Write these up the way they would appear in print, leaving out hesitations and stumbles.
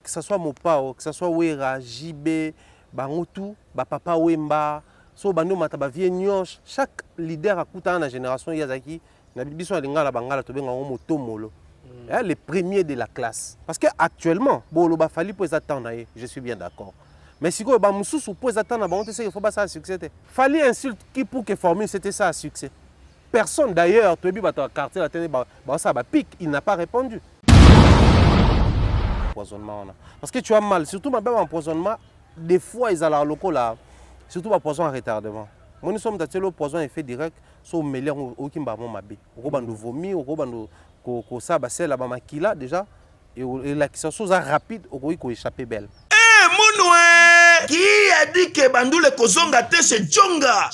que ce soit Mopao, que ce soit Wera, JB, Bangotu, Papa Wemba, so bando mataba vie nyonche, chaque leader a coûté dans la génération Yazaki, na biso alingala bangala to benga motomolo. Les premiers de la classe. Parce qu'actuellement, Boloba Fali peut attendre, je suis bien d'accord. Mais si vous pouvez attendre, il ne faut pas ça à succès. Fali insulte qui pour que former, c'était ça à succès. Personne d'ailleurs, quartier, il n'a pas répondu. Parce que tu as mal, surtout ma empoisonnement, des fois ils ont locaux là, surtout ma poison à retardement. Moi nous sommes dans le poison effet direct, sur le meilleur au Kimba Mabe. Au Robando vomi, au Robando Kosaba, là makila déjà, et la qui sont rapide, au Koïko échappé belle. Qui a dit que Bandoule Kozonga te chez Djonga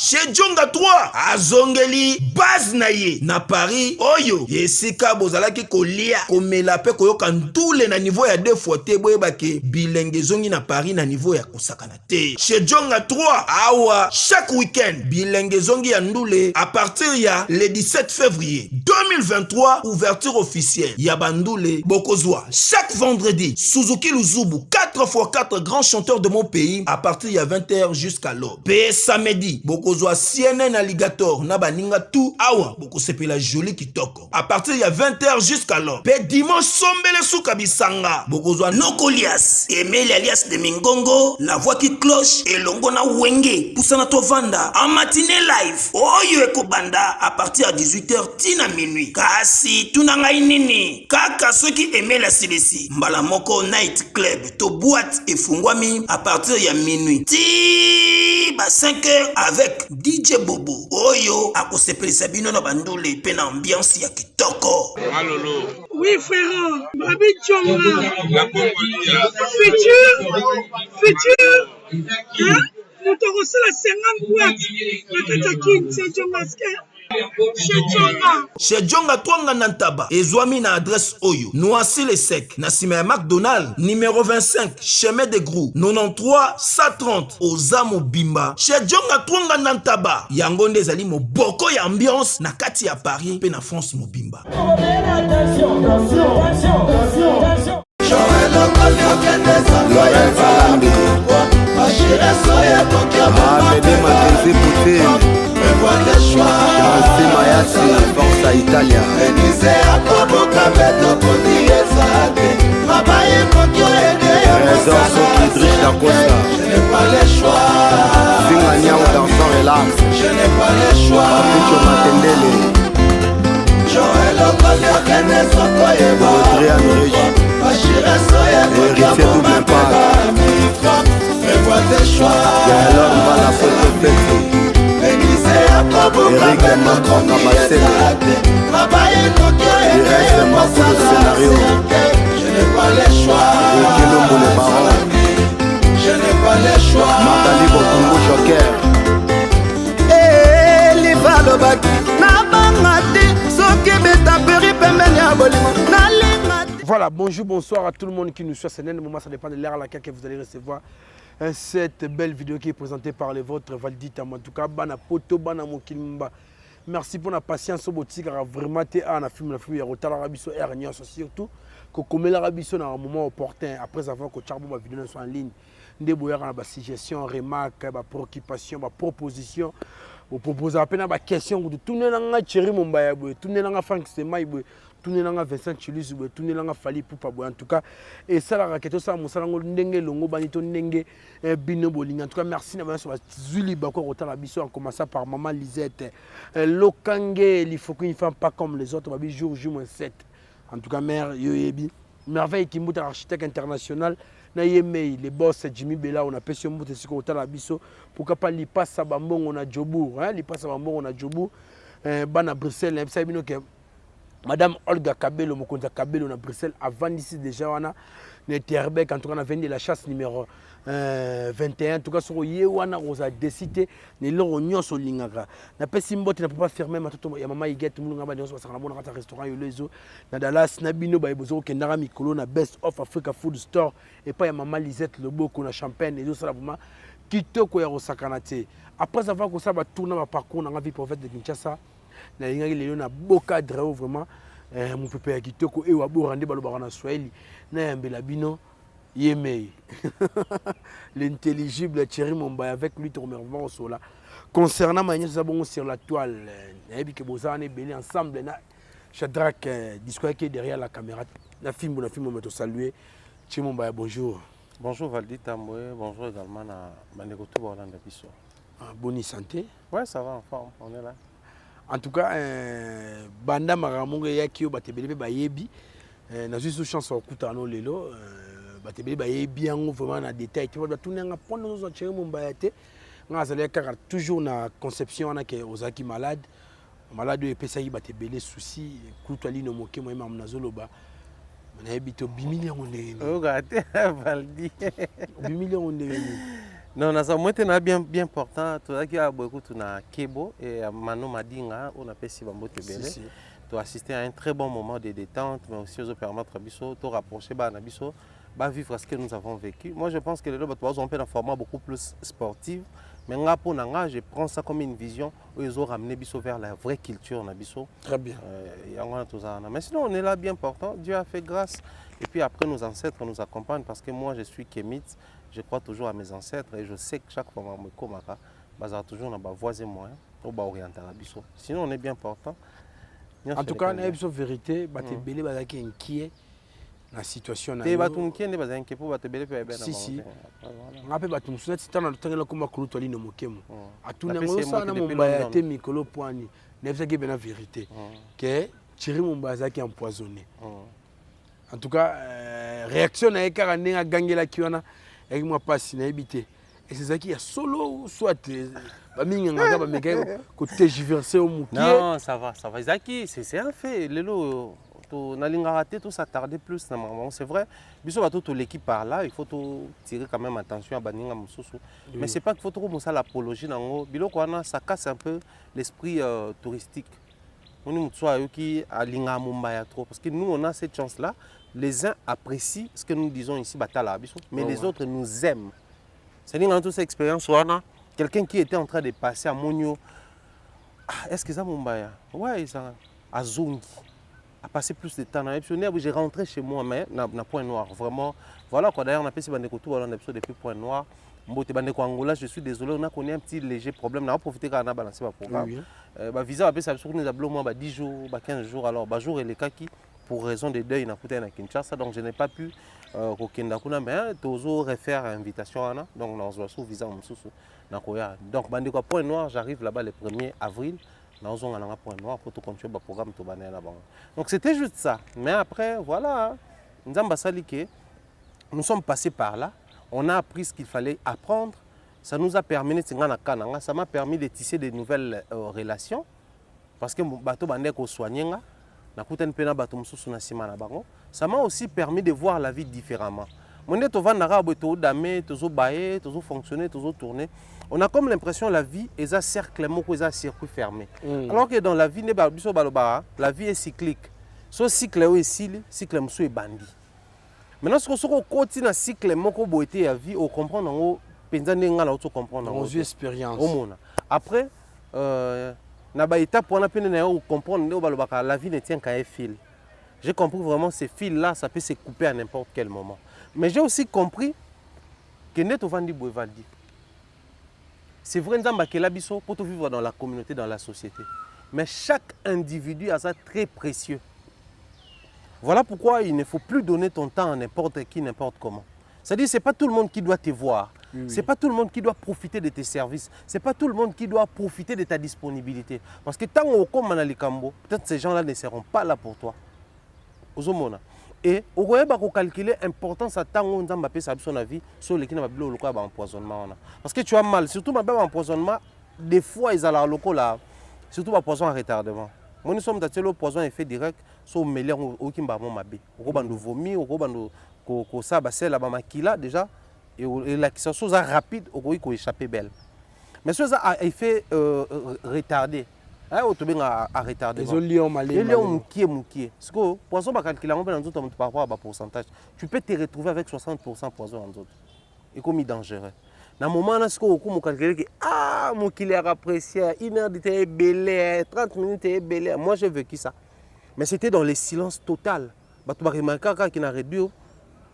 3 azongeli base naye na Paris oyo yesika bozalaki kolia komela pe koyoka ndule na niveau ya 2 fois te boyeba ke bilenge zongi na Paris na niveau ya kosakana te chez Djonga 3 awa chaque week-end bilenge zongi ya ndule à partir ya le 17 février 2023 ouverture officielle ya Bandoule Bokozwa chaque vendredi Suzuki Luzubu 4x4 grands chanteurs de mon pays à partir de 20h jusqu'à l'aube. Pe samedi, bokozwa CNN Alligator na baninga tout awa boko sepela joli kitoko. À partir de 20h jusqu'à l'aube. Pe dimanche sombele souka bisanga. Bokozwa Nokolias, Emile alias de Mingongo, la voix qui cloche et longo na wenge pusana tovanda en matinée live. Oyo ekobanda à partir de 18h tina minuit. Kasi tunanga inini. Kaka ceux qui aimaient la CDC. Mbala moko night club to boîte et fungwami à partir de minuit. Ti ba 5h avec DJ Bobo. Oyo akosepelisa bino na Bandoule pe na ambiance ya kitoko. Malolo. Oui frère, Babi Djonga. Futur. Hein? Nous te reçons la 50 boîtes. La Katakin, c'est Djonga. Chez Djonga Twanga Nantaba, Ezwami na adresse Oyo, Noisy le Sec, Nassime McDonald, numéro 25, chemin de Grou, 93 130, Ozamo Bimba. Chez Djonga Twanga Nantaba, Yangonde Zali mo boko ya ambiance na kati ya Paris, pe na France mo Bimba. Forza Italia Trésor Soki Drish da Costa Zinga Niao dansant relax Je n'ai pas le choix Papicho Matendele Joël Okoliokene Sokoyeba Adrian Regi Bachira Soya Héritier double impact Fais-moi tes choix Gaëlor Mbala Photo Feti Eric Makanga Basel Il reste moi pour le scénario Je n'ai pas le choix Kilombo le baron Je n'ai pas le choix Madali Bokongo Joker Liva Lobaki Nabangati Soki Beta Peri Pemeni Abolimo Nalimati. Voilà, bonjour, bonsoir à tout le monde qui nous suit. C'est un moment, ça dépend de l'heure à laquelle vous allez recevoir cette belle vidéo qui est présentée par les vôtres Valdita. En tout cas, Bana Poto, Bana Mokimba. Merci pour la patience au boutique. Vraiment, tu as un film, il y a un Arabiso et un surtout. Que comme l'Arabiso dans un moment opportun, après avoir que Charbo ma vidéo soit en ligne, des boyards en suggestion, remarque, préoccupation, proposition. Vous proposez à peine ma question de tout le monde, Thierry Mombaya, tout le monde, Franck Semaï, tout le monde, Vincent Chilis, tout le monde, Fali Poupa. En tout cas, et ça, la raquette, ça, mon salon, Ndenge, Longo, Banito, Ndenge, Bino Boling. En tout cas, merci d'avoir sur la Zuli Bako, Rotan Abisso, en commençant par Maman Lisette. Lokange, il faut qu'il ne fasse pas comme les autres, Babi, jour, 7. En tout cas, mère, Yoyebi, merveille qui est architecte international. Les boss Jimmy Bella, on a pêché un bout de ce qu'on a biso. Pourquoi pas li passe à Bambon, on a Djobour, hein, li passe à Bambon, on a Djobour. Ban Bruxelles, Madame Olga Kabelo, Mokonza Kabelo, on a Bruxelles, avant ici déjà, on a Terbec, en tout cas, on a venu la chasse numéro 21. En tout cas, sur Yewana, on a décidé de l'union sur l'Ingagra. Na Pessimbo, tu ne peux pas fermer, ma maman, il guette, tout le monde a dit, on va un restaurant, il y a Dallas, Nabino, Baïbozo, Kendara, Mikolo, na Best of Africa Food Store, et pas Maman Lisette, le beau, qu'on a champagne, et tout ça, qui te koya au Sakanate. Après avoir que ça va tourner ma parcours dans la vie prophète de Kinshasa, il y a un beau cadre, vraiment, mon pépé qui te koya au Randé, Balobara, Swahili, na Mbelabino. Yemei. L'intelligible Thierry Mombaya, avec lui, tourne au sol. Concernant Magnus Zabon sur la toile, vous avez béni ensemble. Shadrach, discours qui est derrière la caméra. La film, on va te saluer. Thierry Mombaya, bonjour. Bonjour Valdi Tamboué, bonjour également à Manegoto Borlanda Bisso. Bonne santé. Ouais, ça va en forme, on est là. En tout cas, Banda Maramonga Yakio Batebele Bayebi, na juste chance au Koutano Lelo, Batebele Bayebi en vraiment na détail. Tu vois, tout le monde a pris nos autres Mumbayate. On a toujours na conception on a que Ozaki malade, malade et Pesaï Batebele souci, Koutali no moke moi même na Zoloba. On a habité 8 millions de. Oh, regardez, Valdi. 8 millions de. Non, on a bien important. Tout ça qui a beaucoup de Kebo et Mano Madinga, on a fait si Bambo Tebele. Tu as assisté à un très bon moment de détente, mais aussi aux permettre à Bisso, te rapprocher à Bisso, vivre ce que nous avons vécu. Moi, je pense que les deux ont fait un format beaucoup plus sportif. Mais je prends ça comme une vision où ils ont ramené Bisso vers la vraie culture. Très bien. Mais sinon, on est là bien portant. Dieu a fait grâce. Et puis après, nos ancêtres nous accompagnent parce que moi, je suis kémite. Je crois toujours à mes ancêtres et je sais que chaque fois que je me suis toujours dans ma voie et moyen pour orienter la Bisso. Sinon, on est bien portant. En tout cas, on a une vérité. Il y a inquiet. La situation est si si ngape bato musuna titana tangela kuma kuluto ali no mokemo atuna ngosa na Mombaya te mikolo poani nefsa ke bena vérité que Thierry Mombaya zaki empoisonné. En tout cas réaction na ekara ndenga gangela kiwana avec moi passe na ebité et c'est ça qui a solo soit ba minga ngaka ba meka ko tergiverser au mukie. Non, ça va Zaki, c'est un fait lelo. Tout s'attarder plus c'est vrai toute l'équipe par là il faut tirer quand même attention à Baninga Moussoussou mais c'est pas qu'il faut trop l'apologie ça casse un peu l'esprit touristique on qui à Linga Mumbaya trop parce que nous on a cette chance là les uns apprécient ce que nous disons ici mais les autres nous aiment c'est-à-dire dans toute cette expérience quelqu'un qui était en train de passer à Monio est-ce que ça Mumbaya ouais ça à Zongi à passer plus de temps dans l'optionnaire, j'ai rentré chez moi, mais na point noir. Vraiment, voilà quoi. D'ailleurs, on a fait ces bandekotou, on a depuis point noir. Mbote bandeko Angola, je suis désolé, on a connu un petit léger problème. On a profité quand on a balancé ma programme. Visa, ça nous a bloqué 10 jours, 15 jours. Alors, jour et les kaki, pour raison de deuil, on a coûté à Kinshasa, donc je n'ai pas pu mais toujours refaire invitation. Donc, on a sous visa. Donc, bandeko point noir, j'arrive là-bas le 1er avril. Donc c'était juste ça. Mais après, voilà, nous sommes passés par là. On a appris ce qu'il fallait apprendre. Ça nous a permis, ça m'a permis de tisser de nouvelles relations. Parce que ça m'a aussi permis de voir la vie différemment. On a comme l'impression que la vie est un cercle, un circuit fermé. Alors que dans la vie, la vie est cyclique. Ce cycle est cycle est bandit. Maintenant, si on continue à cycle, on comprend nos expériences. Après, la vie ne tient qu'à un fil. J'ai compris vraiment que ces fils-là, ça peut se couper à n'importe quel moment. Mais j'ai aussi compris que c'est vrai que pour vivre dans la communauté, dans la société. Mais chaque individu a ça très précieux. Voilà pourquoi il ne faut plus donner ton temps à n'importe qui, n'importe comment. C'est-à-dire que ce n'est pas tout le monde qui doit te voir. Ce n'est pas tout le monde qui doit profiter de tes services. Ce n'est pas tout le monde qui doit profiter de ta disponibilité. Parce que tant que peut-être ces gens-là ne seront pas là pour toi. Et on va calculer l'importance de temps où on a son avis sur les empoisonnement. Parce que tu as mal, surtout l'empoisonnement, des fois ils ont la local là, surtout le poison à retardement. Nous sommes dans le poison effet direct sur le meilleur au Kimbamon Mabé. Au Robando vomi, au Robando Kosabasel, la Bamakila déjà, et la chose rapide, au Roy échappé belle. Mais ça a effet retardé. A retardé. Poison par rapport à pourcentage. Tu peux te retrouver avec 60% poison en autres. Et comme dangereux. Dans le moment où on calcule que mon kilo a apprécié, 1 heure de belé, 30 minutes de belé. Moi j'ai vécu ça. Mais c'était dans le silence total. Tu vas remarquer qu'il a réduit.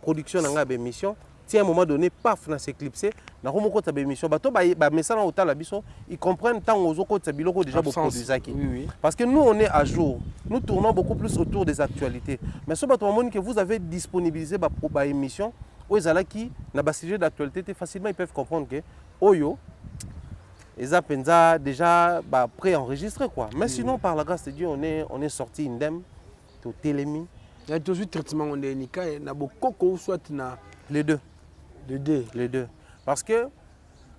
production nanga émission tiens à un moment donné paf na s'éclipser na komo ko ta émission bato ba message na otala biso ils comprennent tant aux ko ta biloko déjà beaucoup produisaki parce que nous on est à jour nous tournons beaucoup plus autour des actualités mais ce bato que vous avez disponibilisé ba émission aux ezalaki na ba sujet d'actualité facilement ils peuvent comprendre que oyo Eza penza déjà pré-enregistré quoi. Mais sinon par la grâce de Dieu on est sorti indemne, tout télémi. Il y a toujours traitement on est nika na bokoko soit na les deux. Les deux. Parce que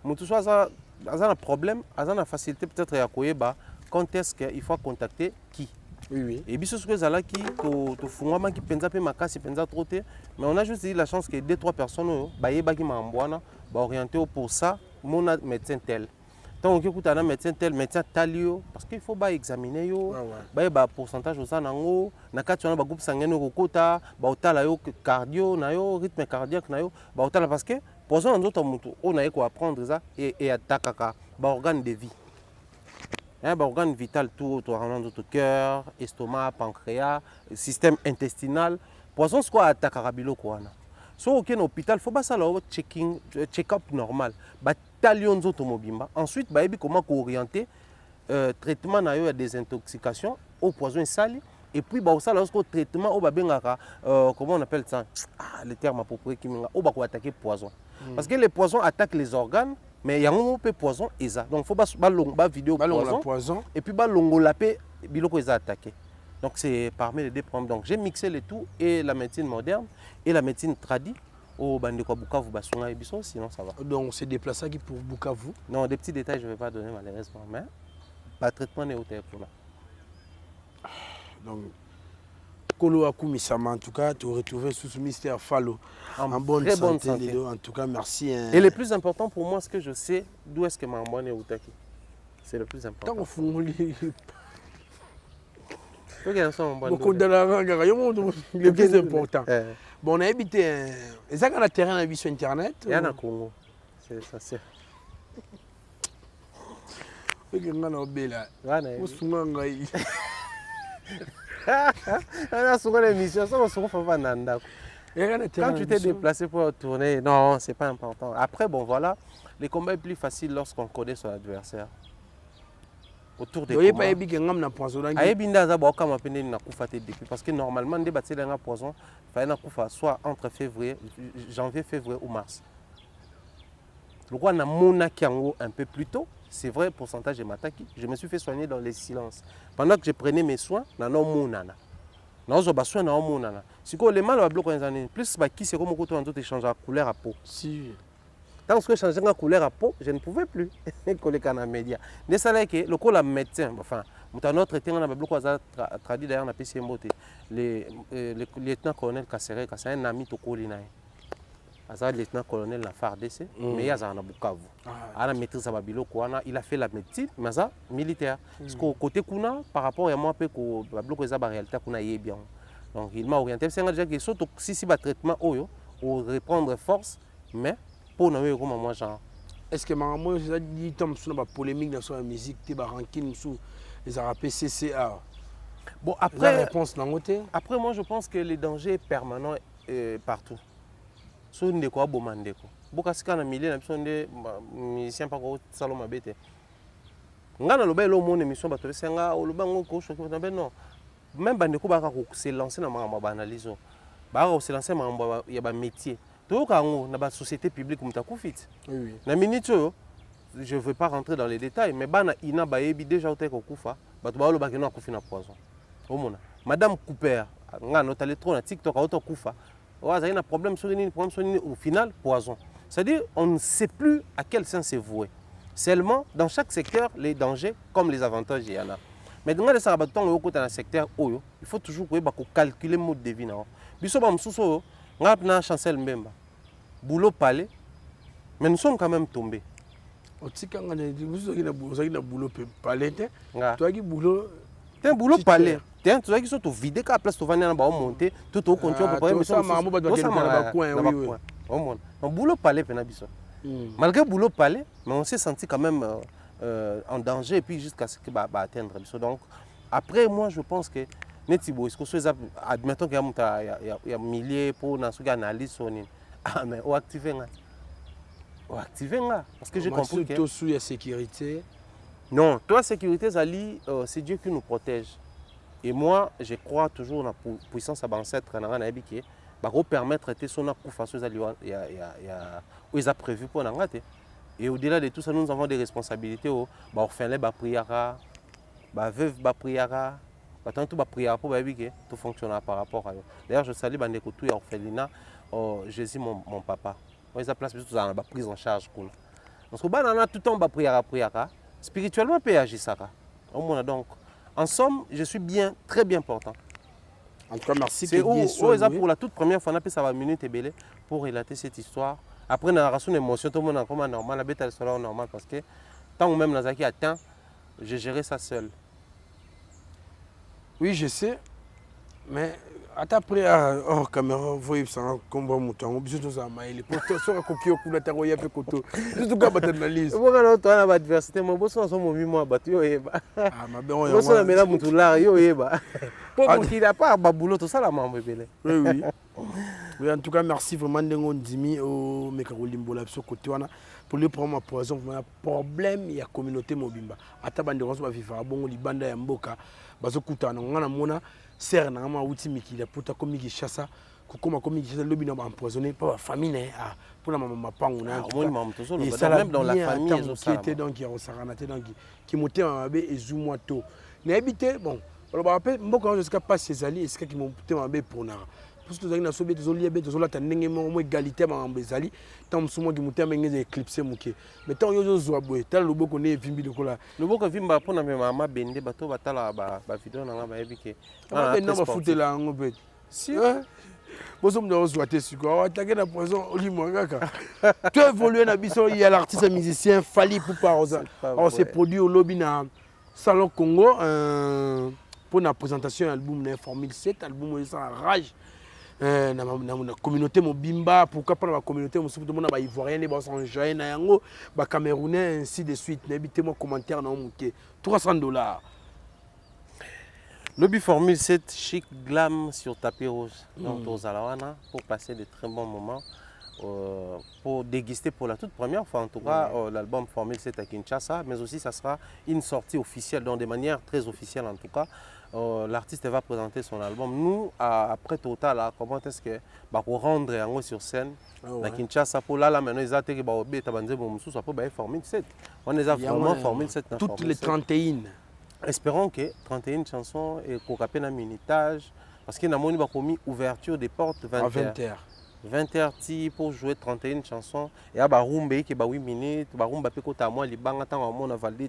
mutu soit ça un problème, ça a facilité peut-être à koyeba quand est-ce qu'il faut contacter qui. Oui. Et biso ce que zala qui to fungama qui penza pe makasi penza troté, mais on a juste eu la chance que 2-3 personnes ba yeba ki mambwana ba orienté pour ça mon médecin tel. Tant que tu as un médecin tel, médecin talio, parce qu'il faut examiner yo, bah pourcentage au sanango, na kati on a groupe sanguin au kota, bah otala yo cardio, na yo rythme cardiaque na yo, bah otala parce que poison en autre mutu, on a quoi apprendre ça et attaquer bah organe de vie. Bah organe vital tout notre cœur, estomac, pancréas, système intestinal, poison quoi attaquer biloko wana. So aucun hôpital faut pas ça là check-up normal. Bah talion automobimba. Ensuite bah comment orienter traitement na yo à des intoxications au poison sali et puis bah ça là traitement au babengaka comment on appelle ça le terme approprié qui au ba ko attaquer poison. Parce que les poisons attaquent les organes mais il y a un peu poison eza. Donc faut pas vidéo poison et puis ba longola pe biloko eza attaqué. Donc c'est parmi les deux problèmes. Donc j'ai mixé le tout et la médecine moderne et la médecine tradie au Bandeko Bukavu Bassunga et Bisso, sinon ça va. Donc c'est déplacé qui pour Bukavu? Non, des petits détails je ne vais pas donner malheureusement, mais le traitement est au téléphone. Donc, Kolo Akumisama, en tout cas, tu as retrouvé sous ce mystère Fallo en bonne très santé. Bonne santé. En tout cas, merci. Et le plus important pour moi, c'est que je sais d'où est-ce que ma bonne est Outaki. C'est le plus important. Tant qu'on le plus important. Bon, on a habité. Est-ce qu'on a terrain à sur Internet? Il y en a Congo. C'est ça, c'est. On Quand tu t'es déplacé pour tourner, non, c'est pas important. Après, bon, voilà, les combats est plus facile lorsqu'on connaît son adversaire. Autour des combats. Parce que normalement, des bâtiments dans la poison, il faut soit entre janvier, février ou mars. Le roi n'a un peu plus tôt. C'est vrai, pourcentage de mataki. Je me suis fait soigner dans les silences. Pendant que je prenais mes soins, je si les mal plus qui c'est comme quand on change la couleur à peau. Si. Tant que je changeais la couleur à peau, je ne pouvais plus coller dans les médias. Mais ça là que le coup la médecin, enfin, notre traité on a beaucoup traduit d'ailleurs na PCMO le lieutenant-colonel Kassere, c'est un ami to Kolinaï. Le lieutenant-colonel la FARDC, mais il y a un Bukavu. Il a fait la médecine, mais ça militaire. Parce qu'au côté kuna, par rapport à moi, la réalité est bien. Donc il m'a orienté. C'est un que si traitement pour reprendre force, mais pour nous comme moi genre. Est-ce que maman j'ai dit tant sur la polémique dans la musique, tu vas ranking sur les arabes CCA. Bon après la réponse dans côté. Après moi je pense que le danger est permanent partout. So ndeko abomandeko boka sika na milieu na biso nde musicien pa ko saloma bete ngana loba elo mona émission bato besenga oloba ngo ko choquer na ben non même bandeko ba ko se lancer na ma analyse ba ko se lancer ma ya ba métier to ka ngo na ba société publique mutakufit oui na minute je veux pas rentrer dans les détails mais bana ina ba yebi déjà oteko kufa bato ba loba ke no akufi na poison omona madame Cooper ngana otale trop na TikTok auto kufa. Il y a un problème au final, poison. C'est-à-dire on ne sait plus à quel sens c'est voué. Seulement, dans chaque secteur, les dangers comme les avantages, il y en a. Mais dans le secteur, il faut toujours calculer le mode de vie. On a chancel Mbemba. Boulot palais, mais nous sommes quand même tombés. C'est un boulot palais. Tu as qui sont vidés qu'à place tu vas monter tout au continue pour préparer mais boulot palais penabiso. Malgré boulot palais, mais on s'est senti quand même en danger et puis jusqu'à ce que atteindre. Donc après moi je pense que neti boy ce que admettons qu'il y a milliers pour na ce analyse sonine ah mais o activer nga parce que j'ai compris que tout sous la sécurité. Non, toi sécurité Zali c'est Dieu qui nous protège. Et moi je crois toujours dans la puissance à ancêtre na na ebiki ba ko permettre te sona ku façon Zali il y a prévu pour na ngate. Et au-delà de tout ça nous avons des responsabilités au ba orphelin ba priara ba veuve ba priara tant tout ba priara pour ba ebiki tout fonctionne par rapport à eux. D'ailleurs je salue bande ko tout ya orphelinat Jésus mon papa. Ils a place tout ça ba prise en charge cool. Parce que ba na tout temps ba priara spirituellement peut agir ça. Donc en somme, je suis bien très bien portant. En tout cas, merci. C'est pour la toute première fois, ça va minute et pour relater cette histoire. Après, on a reçu une émotion, tout le monde est normal, la bête elle sera normal parce que tant ou même Nazaki atteint, j'ai géré ça seul. Oui, je sais, mais après, oh, caméra, vous voyez, ça a un combat mouton, obligé de ça, mais il est pour toi, sur un coquille au cou, la terre, il y a peu de coteau. Juste quand tu analyses. Vous voyez, tu as l'adversité, mon boss, on s'en mouvit, moi, battu, ah, ma belle, on est là, mais là, mouton là, yo, pour qu'il n'a pas un boulot, tout ça, la maman, bébé. Oui, oui. Oui, en tout cas, merci vraiment de Dimi au Mekarolimbo là sur côté pour le prendre ma poison, un problème il y a communauté mobimba. Ata bande ronso ba vivre bon libanda ya mboka bazokutana ngana mona serre na ma outi mikila puta komi kishasa kokoma komi kishasa lobi na empoisonné pas famille ah pour la maman pango na même dans la famille qui était donc qui osaranaté donc qui montait mabe ezumwa to na habité bon on va rappeler mboka jusqu'à pas ses alliés est-ce qui montait mabe pour na parce que nous avons des oliviers, des olata, n'engagement égalité dans les alliés. Tant que nous avons des éclipsés mouké. Mais tant que nous avons des tal le beau qu'on est vimbi de cola. Le beau que vimba pour na maman bende bateau batala ba vidéo na ba ebike. Ah non ba foutre là en fait. Si. Bosom de zoaté sur quoi attaquer la poison olimo kaka. Tu évoluer na biso il y a l'artiste musicien Fally Ipupa. On s'est produit au lobby na Salon Congo pour la présentation d'un album na Formule 7 album ça rage. Na communauté mobimba pourquoi pas la communauté tout le monde ba ivoirien les sont joyeux na yango ba camerounais ainsi de suite n'habitez moi commentaire na muké $300 Lobby Formule 7 chic glam sur tapis rouge donc aux Alawana pour passer de très bons moments pour déguster pour la toute première fois en tout cas l'album Formule 7 à Kinshasa mais aussi ça sera une sortie officielle donc de manière très officielle en tout cas. L'artiste va présenter son album. Nous, après Total, comment est-ce que pour rendre sur scène à Kinshasa pour là maintenant ils ont été Formule 7. On les a vraiment Formule 7. Toutes les 31. Espérons que 31 chansons et qu'on capte un minutage parce qu'il y a une ouverture des portes 20h. 20h pour jouer 31 chansons et à barumbe qui ba 8 minutes barumba pe kota moi libanga tant on a validé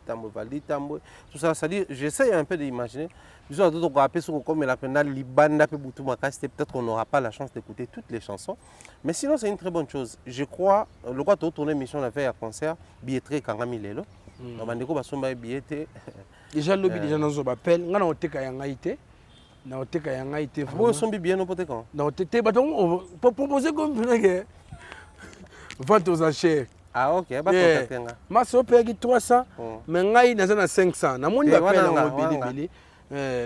tout ça ça dit j'essaie un peu d'imaginer bisous d'autres rapper sur comme la peine libanda pe butu makasi peut-être qu'on n'aura pas la chance d'écouter toutes les chansons mais sinon c'est une très bonne chose je crois le quoi tourner mission la veille à concert billetterie kangami lelo bandeko basomba billetté déjà lobby déjà dans zo appel ngana oteka yanga ité na oteka yanga ité vous sombi bien no pote quand na otete ba donc pour proposer comme que vente aux enchères ah OK ba totatenga ma so payaki 300 mais ngai naza na 500 na moni ba pela ngo bili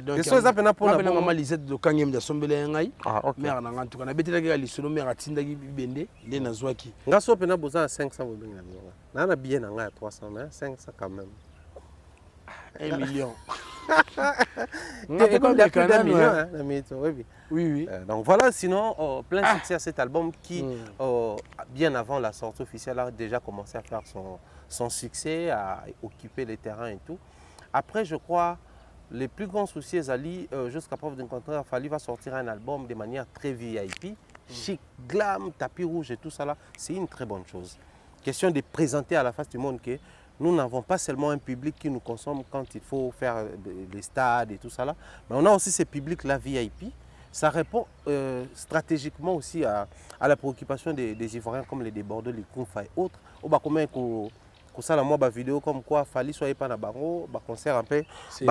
donc ça ça pena pour la maman Lisette de Kangem de sombele ngai ah OK mère na ngantuka na betela ka lisolo mère atindaki bibende nde na zwaki nga so pena boza 500 bobenga na bien na nga 300 mais 500 quand même 1 million. Oui. Donc voilà, sinon, plein succès à cet album qui, bien avant la sortie officielle, a déjà commencé à faire son succès, à occuper les terrains et tout. Après, je crois, les plus grands soucis, Zali, jusqu'à preuve d'un contraire, Fally va sortir un album de manière très VIP, chic, glam, tapis rouge et tout ça là. C'est une très bonne chose. Question de présenter à la face du monde que nous n'avons pas seulement un public qui nous consomme quand il faut faire les stades et tout ça là, mais on a aussi ces publics-là VIP. Ça répond stratégiquement aussi à la préoccupation des Ivoiriens comme les débordeurs, les Kounfa et autres. Au bas comment ça la moi vidéo comme quoi Fally soit pas na bango, concert un peu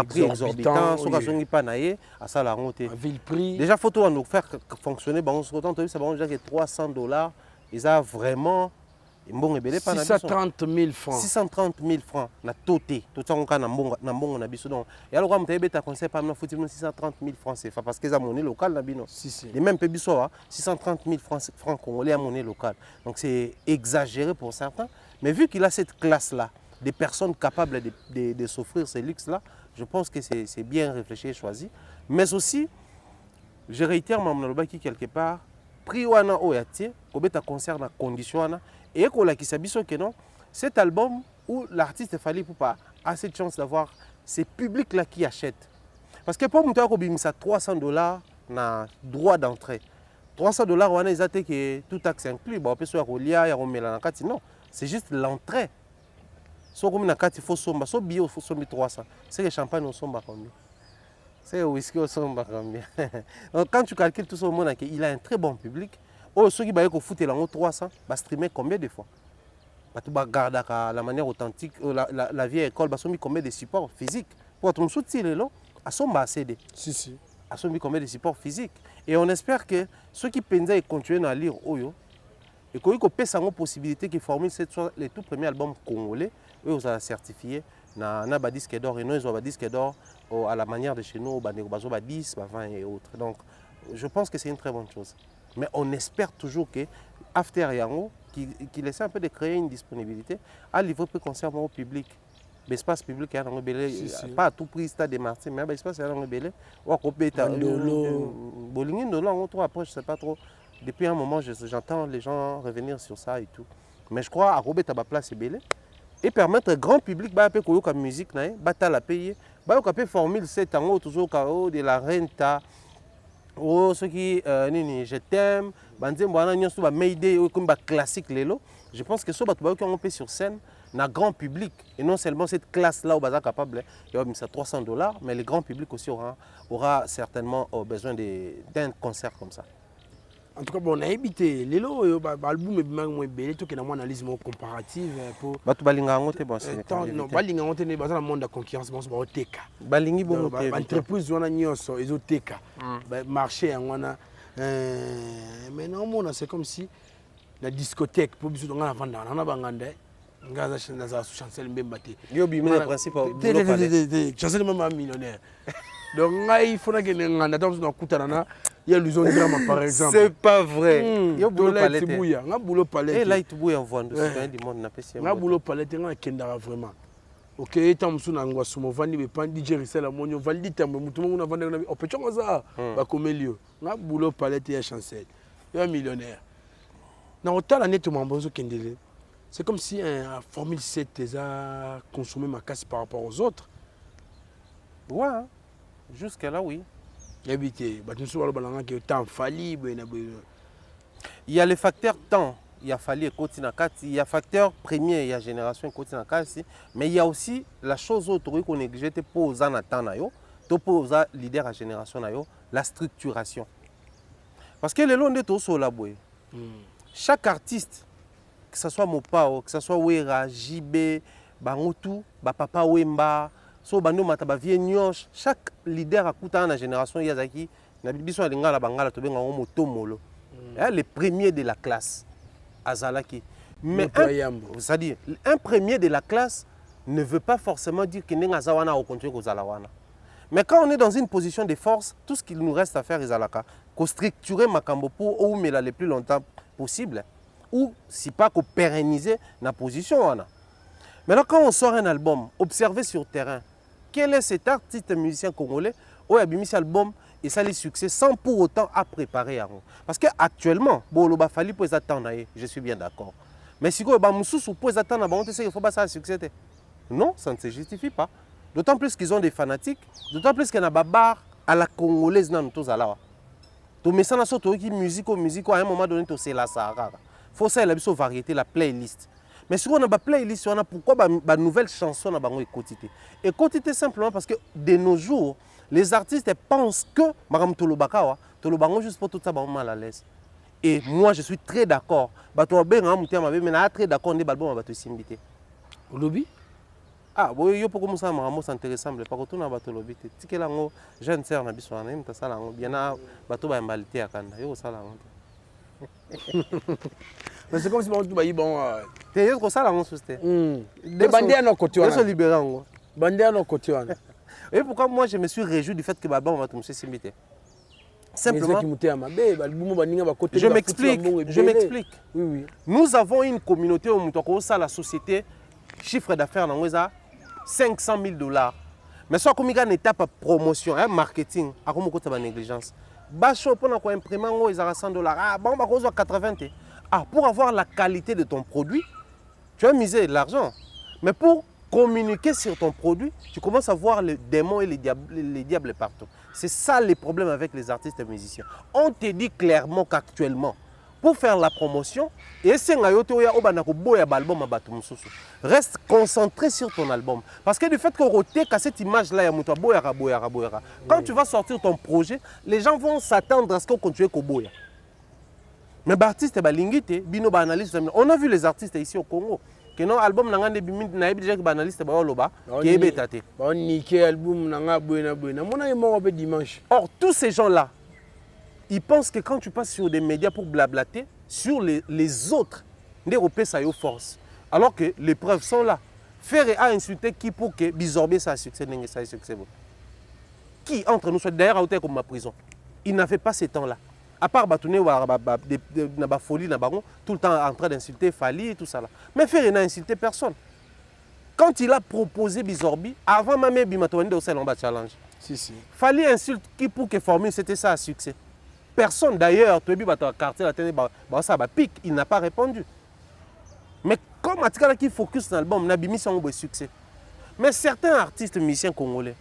prix exorbitant, soit zongi pas naé à ça la ronte. Ville prix. Déjà photo à nous faire fonctionner bango autant tu ça bango déjà que $300, ils a vraiment mbongo ebele pa na 630 000 francs 630 000 francs na toté totangoka na mbongo na biso donc ya loka moto ebeta conseil pa na futi 630 000 francs CFA parce que ça monnaie locale na bino les mêmes pe biso 630 000 francs congolais à monnaie locale donc c'est exagéré pour certains mais vu qu'il a cette classe là des personnes capables de s'offrir ces luxes là je pense que c'est bien réfléchi et choisi mais aussi je réitère mamna lobaki quelque part prix wana oyati kobeta concert na condition wana et kolakisa biso que non cet album où l'artiste fallait pour pas a cette chance d'avoir ces publics là qui achètent parce que pour monter ko bimisa $300 na droit d'entrée $300 wana ezate que tout taxe inclus ba peso ya kolia ya komela na kati non c'est juste l'entrée so comme na kati faut somba so bio faut somba 300 c'est que champagne on somba combien c'est whisky au somba combien donc quand tu calcules tout ça au monde il a un très bon public oh ceux qui baillent au foot et là 300 va streamer combien de fois tu vas garder la manière authentique la vieille école va sommer combien de supports physiques pour ton soutien là à somba CD si à sommer combien de supports physiques et on espère que ceux qui pensent et continuer à lire oyo et qu'on peut ça une possibilité qui formule cette soit les tout premiers albums congolais eux on a certifié na disque d'or et nous ils ont disque d'or à la manière de chez nous, 10, 20 et autres. Donc, je pense que c'est une très bonne chose. Mais on espère toujours que After Yango, qui essaie un peu de créer une disponibilité, à livrer peu concert au public. L'espace public est en belé, pas à tout prix, stade de Marseille, mais l'espace est en belé. Ou à couper ta Bolingin de là, on après, je sais pas trop. Depuis un moment, j'entends les gens revenir sur ça et tout. Mais je crois à couper ta place est belé. Et permettre au grand public de musique, de la payer. Il formule 7 ans, toujours de la renta, ceux qui je t'aime, classique. Je pense que ce qu'on peut sur scène, dans grand public, et non seulement cette classe-là, où est capable, il y a $300, mais le grand public aussi aura certainement besoin d'un concert comme ça. En tout cas, bon, on a évité. L'album est moins bel, il y a une analyse comparative pour. Non, balinga ngote ne bazana monde de concurrence bon ba oteka. Balingi bon entreprise wana nyoso ezoteka. Marché ngwana mais non c'est comme si la discothèque pour biso ngana vanda na bangande ngaza chana sous chancel mbemba te. Yo bi le principe chancel même millionnaire. Donc il faut que ngana dans na kutana il y a l'illusion drama par exemple. C'est pas vrai. Yo boulot palette. Nga boulot palette. Et là il te bouille en vendre c'est du monde na pesi. Nga boulot palette nga kendara vraiment. OK, étant musuna ngwa sumo vandi be pandi Jerisela monyo validi tembe mutu mungu na vanda na opechongo za ba komelio. Nga boulot palette ya chancel. Yo millionnaire. Na otala neto mambozo kendele. C'est comme si un Formule 7 a consommé ma casse par rapport aux autres. Ouais. Jusqu'à là, oui. Il y a le facteur temps, il y a fallu il y a facteur premier, il y a génération mais il y a aussi la chose autre qu'on néglige pour les leader à génération, la structuration. Parce que le long de tout ça, chaque artiste, que ce soit Mopao, que ce soit Wera, JB, Bangotu, Papa Wemba, so bando mataba vie nyosh chaque leader akuta na génération yazaki na biso alingala bangala to benga motomolo le premier de la classe azalaki mais c'est-à-dire un premier de la classe ne veut pas forcément dire que nenga zawana au continuer kozalawana mais quand on est dans une position de force tout ce qu'il nous reste à faire ezalaka ko structurer makambo pour ou mela le plus longtemps possible ou si pas ko pérenniser na position wana. Maintenant quand on sort un album observez sur terrain quel est cet artiste musicien congolais où il a mis cet album et ça les succès sans pour autant à préparer avant. Parce qu'actuellement, Boloba Fali peut attendre, je suis bien d'accord. Mais si vous pouvez attendre, il ne faut pas ça succès. Non, ça ne se justifie pas. D'autant plus qu'ils ont des fanatiques, d'autant plus qu'il y a des barbares à la congolaise dans tous les là. Tu mets ça dans la musique, à un moment donné, c'est la Sahara. Il faut ça, il y a une variété, la playlist. Mais si on a une playlist, on a pourquoi une nouvelle chanson à écouter. Écoutez simplement parce que de nos jours, les artistes pensent que Maram Tolobaka, Tolobango juste pour tout ça, mal à l'aise. Et moi, je suis très d'accord. Mais très d'accord, on est balbon à Simbité. Au lobby? Ah, oui, il faut commencer à me intéressant. Par contre, on a battu le lobby. Si quelqu'un a jeune sœur, on a besoin de bien à bateau à embalité à Kanda. Mais c'est comme si tu m'as dit, bon... Tu es comme ça, là, on se fait. Des bandits à nos côtés. Ils sont libérés. Bandits à nos côtés. Et pourquoi moi, je me suis réjoui du fait que Baba, on va tomber sur Simité. Simplement, je m'explique. Oui. Nous avons une communauté où la société, chiffre d'affaires, 500 000 $. Mais soit comme il y a une étape de promotion, marketing, à quoi on négligence. Bacho pour imprimer ils ont 100 $. Ah bon, bah 80. Ah, pour avoir la qualité de ton produit, tu as misé de l'argent. Mais pour communiquer sur ton produit, tu commences à voir les démons et les diables partout. C'est ça les problèmes avec les artistes et musiciens. On te dit clairement qu'actuellement, pour faire la promotion, reste concentré sur ton album. Parce que du fait qu'on retient qu'à cette image-là, quand tu vas sortir ton projet, les gens vont s'attendre à ce qu'on continue à boya. Mais l'artiste on a vu les artistes ici au Congo. Que non album nanga na déjà que analyste ba loba qui est bétaté. On niqué album nanga buena. Mon ami mort dimanche. Or tous ces gens-là, ils pensent que quand tu passes sur des médias pour blablater sur les autres, des repères ça y force. Alors que les preuves sont là. Faire et insulter qui pour que Bizorbe ça succès n'engage ça succès. Qui entre nous soit d'ailleurs à comme ma prison. Il n'avait pas ce temps-là. À part Batouné ou la folie, tout le temps en train d'insulter Fali et tout ça là. Mais Ferré n'a insulté personne. Quand il a proposé Bizorbi, avant même Bimatouane de Salomba Challenge, Fali insulte qui pour que Formule c'était ça à succès. Personne d'ailleurs, tu as quartier la télé, ça pique, il n'a pas répondu. Mais comme Atikala qui focus dans l'album, Nabimi sont au succès. Mais certains artistes musiciens congolais,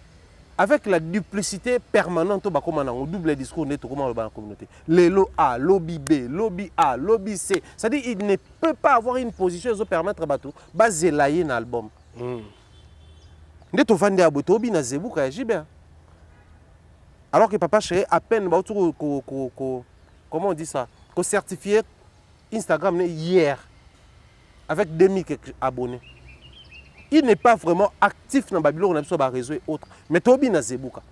avec la duplicité permanente au double discours de la communauté. Lélo A, lobby B, lobby A, lobby C. C'est-à-dire qu'il ne peut pas avoir une position qui permettre à Batou de zélayer un album. Alors que Papa Chéri, à peine, comment on dit ça, qu'on certifié Instagram hier avec 2000 abonnés. Il n'est pas vraiment actif dans Babylone, on a réseau et autres. Mais Tobi na Zebuka.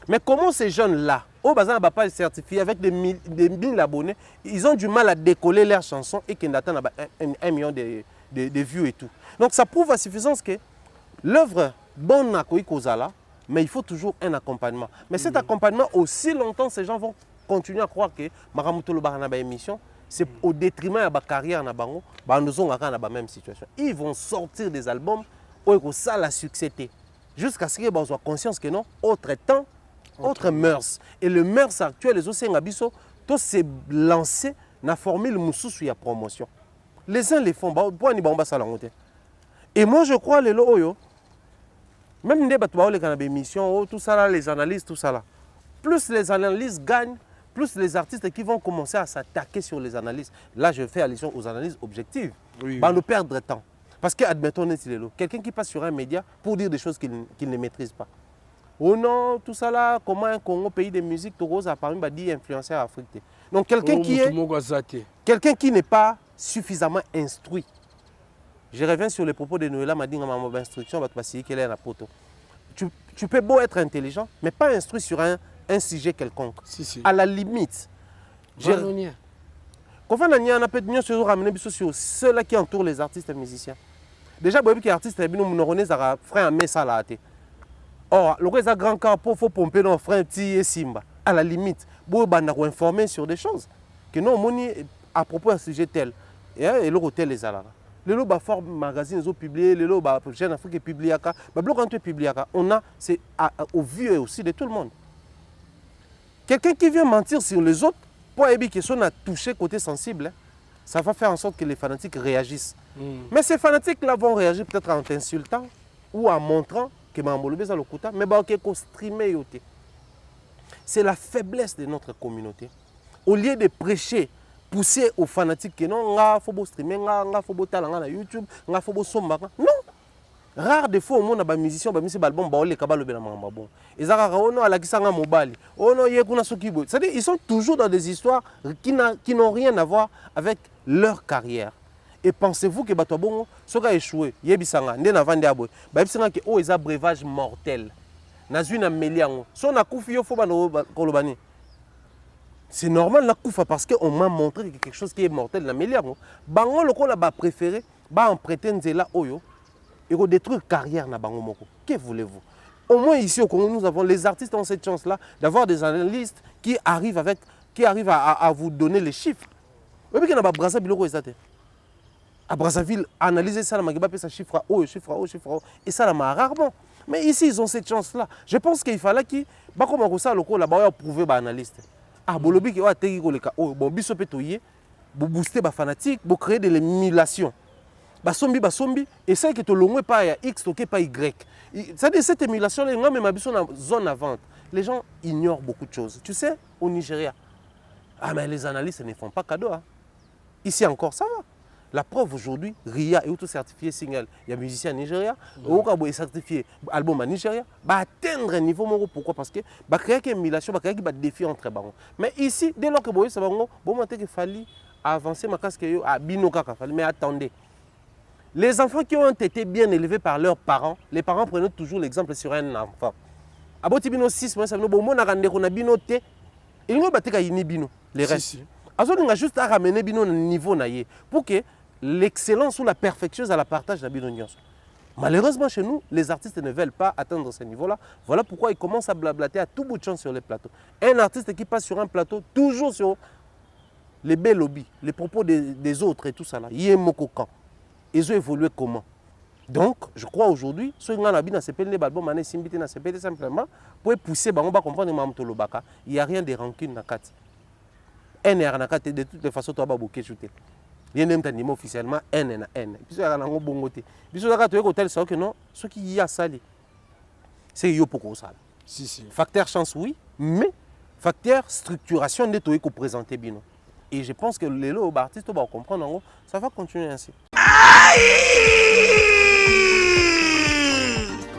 Mais comment ces jeunes-là, au bazar pas certifié avec des 1000 abonnés, ils ont du mal à décoller leurs chansons et qu'ils attendent 1 million de vues et tout. Donc ça prouve à suffisance que l'œuvre bonne à Koïkozala, mais il faut toujours un accompagnement. Mais cet accompagnement, aussi longtemps, ces gens vont continuer à croire que Maramutolo Baranaba émission, c'est au détriment de la carrière na bango, nous sommes dans la même situation. Ils vont sortir des albums où ça la succès jusqu'à ce qu'ils aient conscience que non, autre temps, autre mœurs. Et le mœurs actuel, les aussi ngabiso, tout s'est lancé dans la formule moussous ya promotion. Les uns les font, pour ni bamba ça la honte. Et moi je crois les loyo, même des batouba les émissions, tout ça là, les analyses, tout ça là. Plus les analyses gagnent, plus les artistes qui vont commencer à s'attaquer sur les analyses. Là, je fais allusion aux analyses objectives. Oui. Nous perdre de temps. Parce que, admettons, quelqu'un qui passe sur un média pour dire des choses qu'il ne maîtrise pas. Oh non, tout ça là, comment un Congo, pays de musique, tout rose, a parlé d'influenceur africain. Donc, quelqu'un qui n'est pas suffisamment instruit. Je reviens sur les propos de Noëlla, m'a dit que ma instruction va te passer qu'elle est un poto. Tu peux beau être intelligent, mais pas instruit sur un sujet quelconque. Si. À la limite, quand on a peut-être sur ramener sur ceux-là qui entourent les artistes et musiciens. Déjà, les artistes et les frères à ça là. Or, le grand cas pour faut pomper nos frères et Simba. À la limite, vous pouvez informer sur des choses que non, à propos d'un sujet tel et le hôtel les alara. Les lots fort magazines ont publié, les lots Jeune Afrique publié on a c'est au vu aussi de tout le monde. Quelqu'un qui vient mentir sur les autres, pour éviter que son a touché côté sensible, ça va faire en sorte que les fanatiques réagissent. Mais ces fanatiques-là vont réagir peut-être en t'insultant ou en montrant que Mambolobé a le coup, mais streamer. C'est la faiblesse de notre communauté. Au lieu de prêcher, pousser aux fanatiques que non, il faut streamer, il faut aller sur YouTube, il faut somba. Non! Rare des fois, on a des musiciens qui ont des albums c'est-à-dire ils sont toujours dans des histoires qui n'ont rien à voir avec leur carrière. Et pensez-vous que Batouabongo, ce qui a échoué, il y a un breuvage mortel. Il y a un mélian. Si on a koufi, il faut C'est normal la koufa parce qu'on m'a montré que quelque chose qui est mortel na melia. Bango loko la ba préféré ba en prétendre là oyo et ko détruire carrière na bango moko. Que voulez-vous? Au moins ici au Congo, nous avons les artistes ont cette chance-là d'avoir des analystes qui arrivent à vous donner les chiffres. Oui, mais à Brazzaville, à Brazzaville, analyser ça, la ça chiffre haut, chiffre haut, chiffre haut, et ça, la rarement. Mais ici, ils ont cette chance-là. Je pense qu'il fallait qu'ils, bah comme ça, le coup là-bas, prouver bah analyste. Ah, bolobi qui va te ko le cas, oh, bon biso petoyer, bo booster ba fanatique, bo créer de l'émulation. Basombi, essaye que tu l'ongue pas à X, ok, pas Y. C'est-à-dire cette émulation, les gens, même à zone à vente, les gens ignorent beaucoup de choses. Tu sais, au Nigeria, ah, mais les analystes ne font pas cadeau. Hein. Ici encore, ça va. La preuve aujourd'hui, RIA est auto-certifié single. Il y a musicien au Nigeria, Okabo est certifié album à Nigeria, va atteindre un niveau moro. Pourquoi? Parce que va créer une émulation, va créer un défi entre barons. Mais ici, dès lors que vous voyez ça, bon, il fallait avancer ma casque à Binoka, mais attendez. Les enfants qui ont été bien élevés par leurs parents, les parents prenaient toujours l'exemple sur un enfant. Aboti bino 6 mois, ça veut dire qu'on a bino té, il n'y a pas de bino, les restes. On a juste à ramener bino au niveau naïe pour que l'excellence ou la perfection à la partage de bino. Malheureusement chez nous, les artistes ne veulent pas atteindre ce niveau-là. Voilà pourquoi ils commencent à blablater à tout bout de champ sur les plateaux. Un artiste qui passe sur un plateau, toujours sur les belles lobbies, les propos des autres et tout ça là, il y a un ils ont évolué comment? Donc, je crois aujourd'hui, ceux qui ont habité dans ces pays, les albums, simplement, pour pousser, on va comprendre que il n'y a rien de rancune dans Kati. De toutes les façons, tu vas bouquer shooter. Il y a un animal officiellement N et N. Puis il y a un bon côté. Puis il y a un hôtel, c'est que non, ce qui y a sali, c'est yo pour ça. Facteur chance, oui, mais facteur structuration, n'est pas présenté bien. Et je pense que les artistes vont comprendre, ça va continuer ainsi.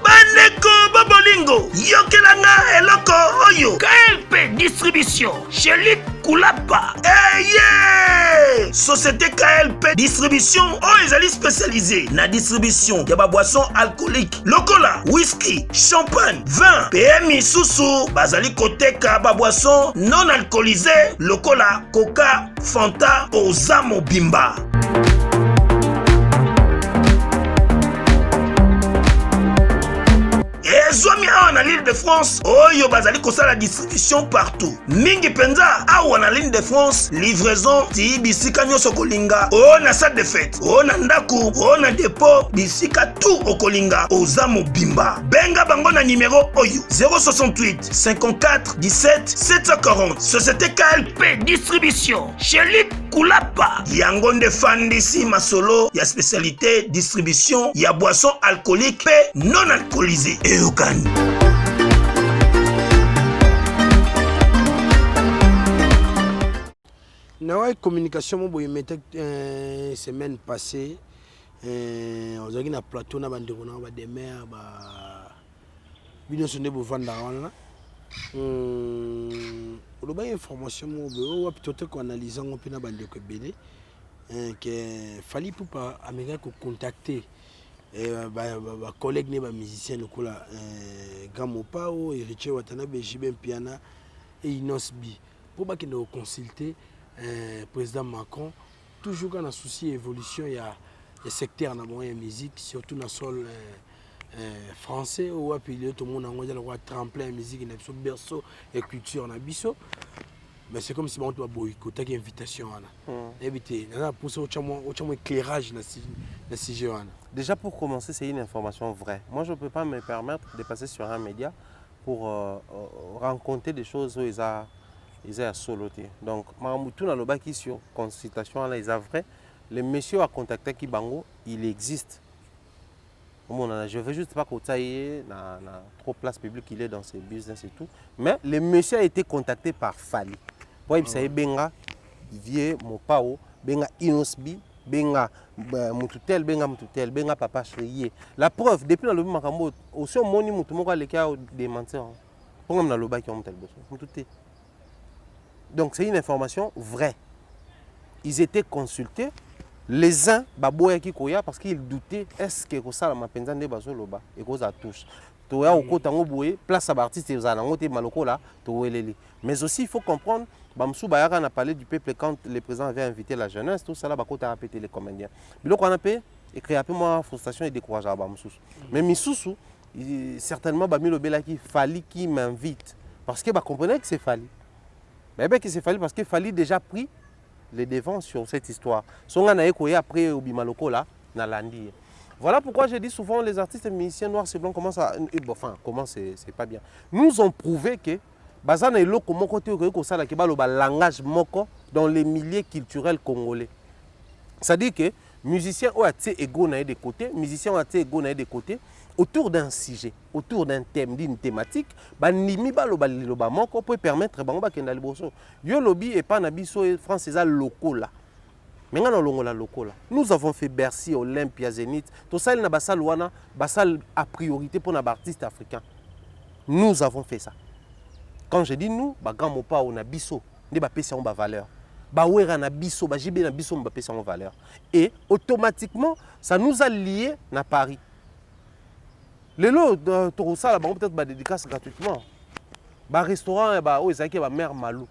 Bandeko Bobolingo, Yokelanga Eloko Oyo, KLP Distribution, chez Luc Koulapa. Yeah! Société KLP Distribution, ezali spécialisée na distribution de boissons alcooliques, lokola, whisky, champagne, vin, PMI Susu, bazali koteka boissons non alcoolisées, lokola, Coca, Fanta, Ozamo Bimba. Zomi awa l'île de France, oyo bazali kosala distribution partout. Mingi penza awa na l'île de France, livraison ti bisika nyonso kolinga. O na salle de fête, o na ndaku, o na dépôt, bisika tout okolinga. Oza mobimba. Benga bango na numéro oyo 068 54 17 740. Société KLP Distribution. Chez Luc Koulapa. Yango nde fandisi masolo ya spécialité distribution ya boissons alcooliques pe non alcoolisées. Na communication mo boye mette semaine passée on a na plateau na bandeko na ba demer ba bino sonde bo vanda wana o ba information mo bo peut-être ko analyser ngo pina bandeko belé que fallait pour pas américain ko contacter collègues ne musiciens lokola Gamopao Héritier Watanabe Jibem Piana et Inosbi pour ba que nous consulter président Macron toujours quand on a souci évolution il y a secteur na moyen musique surtout dans sol français ou appeler tout le monde en le tremplin musique na berceau et culture na biso. Mais c'est comme si on doit boycotter une invitation. Éviter. Pour ça, on éclairage dans ce sujet. Déjà, pour commencer, c'est une information vraie. Moi, je ne peux pas me permettre de passer sur un média pour rencontrer des choses où ils ont soloté. Donc, tout dans le bas qui sur consultation, là, ils ont vrai. Le monsieur a contacté Kibango, il existe. Je ne veux juste pas qu'on taille trop place publique, il est dans ses business et tout. Mais le monsieur a été contacté par Fali. Pour il s'agit benga vieux Mopao, benga Inosbi, benga mututel, benga papa Chriye. La preuve depuis le makambo, aussi on moni mutumoko les cas des menteurs. Pour comme dans le bas qui ont tel besoin. Donc c'est une information vraie. Ils étaient consultés. Les uns baboya kikoya parce qu'ils doutaient est-ce que ça la mapenza nde bazoloba et que ça touche. Toya oko tango boye place à artiste aux alango te maloko là to weleli. Mais aussi il faut comprendre Bamsou Bayaka n'a parlé du peuple quand le président avait invité la jeunesse, tout ça là, Bakota a répété les comédiens. Mais qu'on a payé, et créé un peu moins frustration et découragé à Bamsou. Mais Missoussou, certainement, Bamilo Belaki, Fali qui m'invite. Parce que comprenez que c'est Fali. Mais bien que c'est Fali parce que Fali déjà pris les devants sur cette histoire. Son après au Bimaloko là, na Landi. Voilà pourquoi je dis souvent les artistes musiciens noirs et blancs commencent à. Enfin, comment c'est pas bien. Nous ont prouvé que Bazana et l'autre côté langage moko dans les milieux culturels congolais. C'est-à-dire que musiciens ont été égaux des côtés, musiciens ont été égaux des côtés autour d'un sujet, autour d'un thème, d'une thématique, banimi baloba moko peut permettre bango kenda liboso. Yo lobby et pas nabiso et France eza locaux là. Mais nous avons fait Bercy, Olympia, Zénith. Tout ça, il y a basal a priorité pour les artistes africains. Nous avons fait ça. Quand je dis nous, on a biso, on a valeur. On a biso, on a valeur. Et automatiquement, ça nous a liés à Paris. Les lots de Torossa, peut-être dédicace gratuitement. Le restaurant, ils ont mère Malou,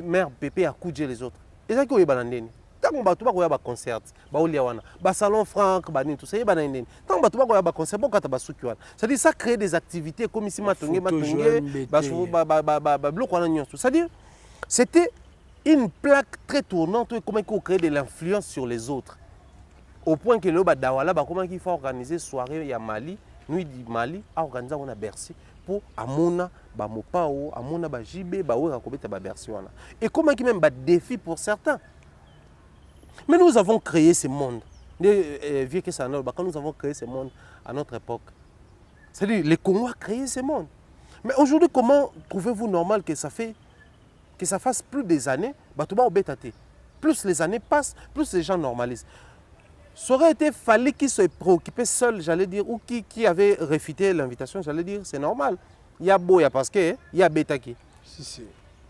mère Pépé a coudé les autres. Ils ont dit tant que tu as concert, salon franc, tout ça, tant que tu as concert, c'est-à-dire ça crée des activités comme ici, c'est-à-dire c'était une plaque très tournante comment on crée de l'influence sur les autres. Au point que le Badawala, comment il faut organiser soirée à Mali, nuit du Mali, à organiser on a Bercy pour Amona, Bamopao, Amona, Bajibe, Baouera, Bercy. Et comment il même défi pour certains. Mais nous avons créé ce monde. Quand nous avons créé ce monde à notre époque, c'est-à-dire les Congolais ont créé ce monde. Mais aujourd'hui, comment trouvez-vous normal que ça fasse plus des années, plus les années passent, plus les gens normalisent. Ça aurait été fallu qu'ils se préoccupaient seuls, j'allais dire, ou qui avait réfuté l'invitation, j'allais dire, c'est normal. Il y a Boya parce qu'il y a Betaki.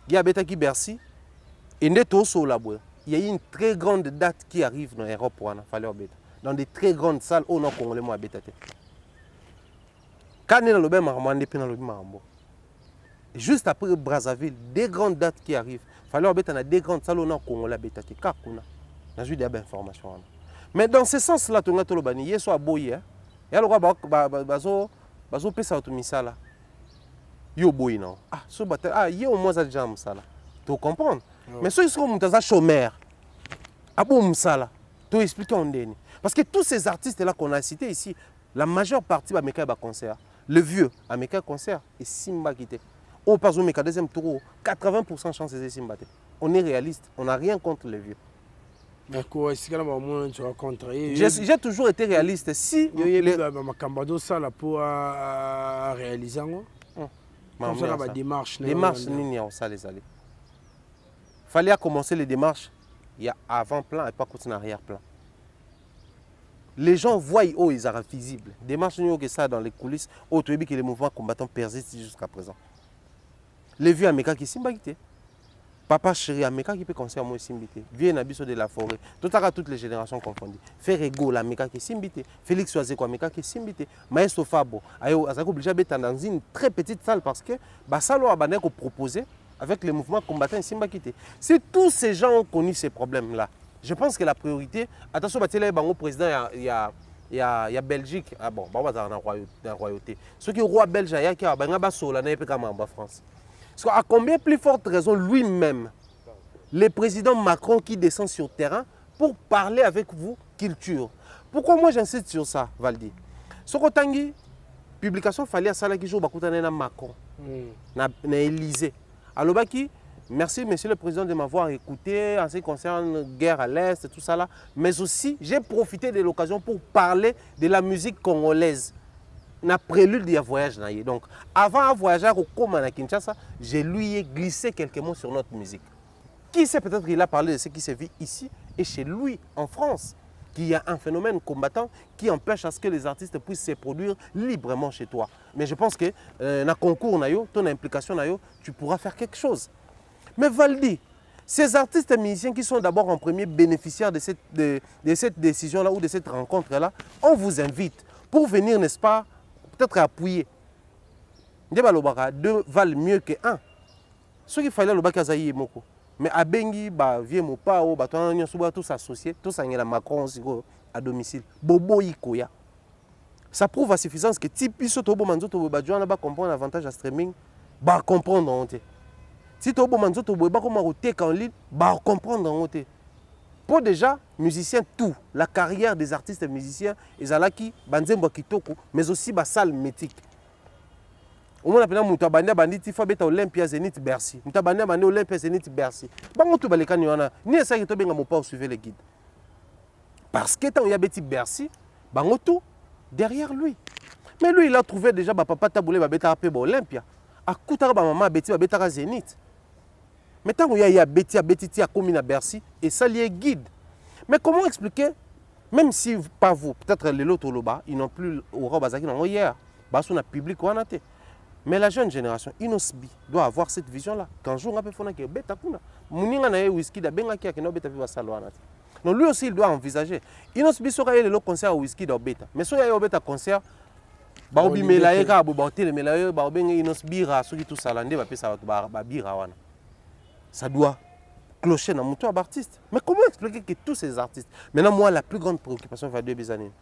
Il y a Betaki Bercy, et Neto la Boya. Il y a une très grande date qui arrive dans l'Europe, dans des très grandes salles où on a Congolais à Bétaté. Quand on a le juste après Brazzaville, des grandes dates qui arrivent. Il fallait dans des grandes salles où on a Congolais à Bétaté. On a eu des informations. Mais dans ce sens-là, on a dit qu'il y a soit boy, il y a le roi bazo pesa automisala. Yo boy non. Il y a au moins ça déjà ça là. Tu comprends? Mais ceux qui sont chômeurs, tu expliques on donne. Parce que tous ces artistes-là qu'on a cités ici, la majeure partie va faire un concert. Le vieux a fait un concert et Simba quitté. Au pas au deuxième tour, 80% de chance de Simba. On est réaliste, on n'a rien contre les vieux. J'ai toujours été réaliste. Si les réaliser démarche fallait commencer les démarches. Il y a avant-plan et pas continuer arrière-plan. Les gens voient où ils sont visibles. Démarche que ça dans les coulisses, où tu que les mouvements combattants persistent jusqu'à présent. Les vieux Américains qui sont papa chéri Américain qui peut concert moi simbité. Vieux Nabiso de la forêt. Toutes les générations confondues. Ferrego l'Américain qui simbité. Félix Oazeko Américain qui simbité. Maestro Fabo. Ayo azako obligé d'être dans une très petite salle parce que basalo abandonné ko proposer avec les mouvements combattants Simba quitté. Si tous ces gens ont connu ces problèmes-là, je pense que la priorité, attention, le président, il y a Belgique, on va dans la royauté. Ceux qui sont roi belge, il y a qui en France. À combien plus forte raison lui-même, le président Macron qui descend sur le terrain pour parler avec vous culture. Pourquoi moi j'insiste sur ça, Valdi? Ce que tangi, publication fallait à ça qui joue à Macron, na Élysée. Alors, merci, monsieur le président, de m'avoir écouté en ce qui concerne la guerre à l'Est, tout ça là. Mais aussi, j'ai profité de l'occasion pour parler de la musique congolaise. Na prélude de voyage. Donc, avant de voyager à Kinshasa, je lui ai glissé quelques mots sur notre musique. Qui sait, peut-être qu'il a parlé de ce qui se vit ici et chez lui, en France, qu'il y a un phénomène combattant qui empêche à ce que les artistes puissent se produire librement chez toi. Mais je pense que dans le concours, ton implication, tu pourras faire quelque chose. Mais Valdi, ces artistes musiciens qui sont d'abord en premier bénéficiaires de cette décision-là ou de cette rencontre-là, on vous invite pour venir, n'est-ce pas, peut-être appuyer. Deux valent mieux que un. Ce qu'il fallait le bac à Zaïe Moko. Mais à Bengi, vieux Mopao, tous s'associer, tous à Macron à domicile. Bobo Ikoya. Ça prouve à suffisance que si tu as comprendre l'avantage à streaming, bah comprendre en honte. Si tu as comprendre en ligne, bah comprendre en honte. Pour déjà, musiciens, tout, la carrière des artistes et musiciens, ils ont qui, Banzembo Kitoko, mais aussi la salle mythique. Au moins, on a Moutabania Bandit, il faut être Olympia Zénith Bercy. Moutabania Bandit Olympia Zénith Bercy. Bango tout balé kanyana. Ni ça qui tombé ngamo pas suivre les guides. Parce que tant il y a Betty Bercy, bango tout derrière lui. Mais lui, il a trouvé déjà papa taboulé babeta apé Olympia. A koutara ba maman Betty babeta Zénith. Mais tant il y a Betty a commis à Bercy et ça lié guide. Mais comment expliquer, même si pas vous, peut-être les autres là-bas, ils n'ont plus au Robazaki non hier, bah son public ou anaté. Mais la jeune génération, Inosbi, doit avoir cette vision-là. Qu'un jour, on peut faire que bêta kuna. Mouninga na whisky da benga kia keno bêta viva salwana. Donc lui aussi, il doit envisager. Inosbi sera le concert au whisky da bêta. Mais si il y a bêta concert, ba obi melaye ka bo baote le melaye ba obenga Inosbi ra soki tout salande ba pesa ba bira wana. Ça doit clocher dans mon toit d'artiste. Mais comment expliquer que tous ces artistes, maintenant moi la plus grande préoccupation va deux années.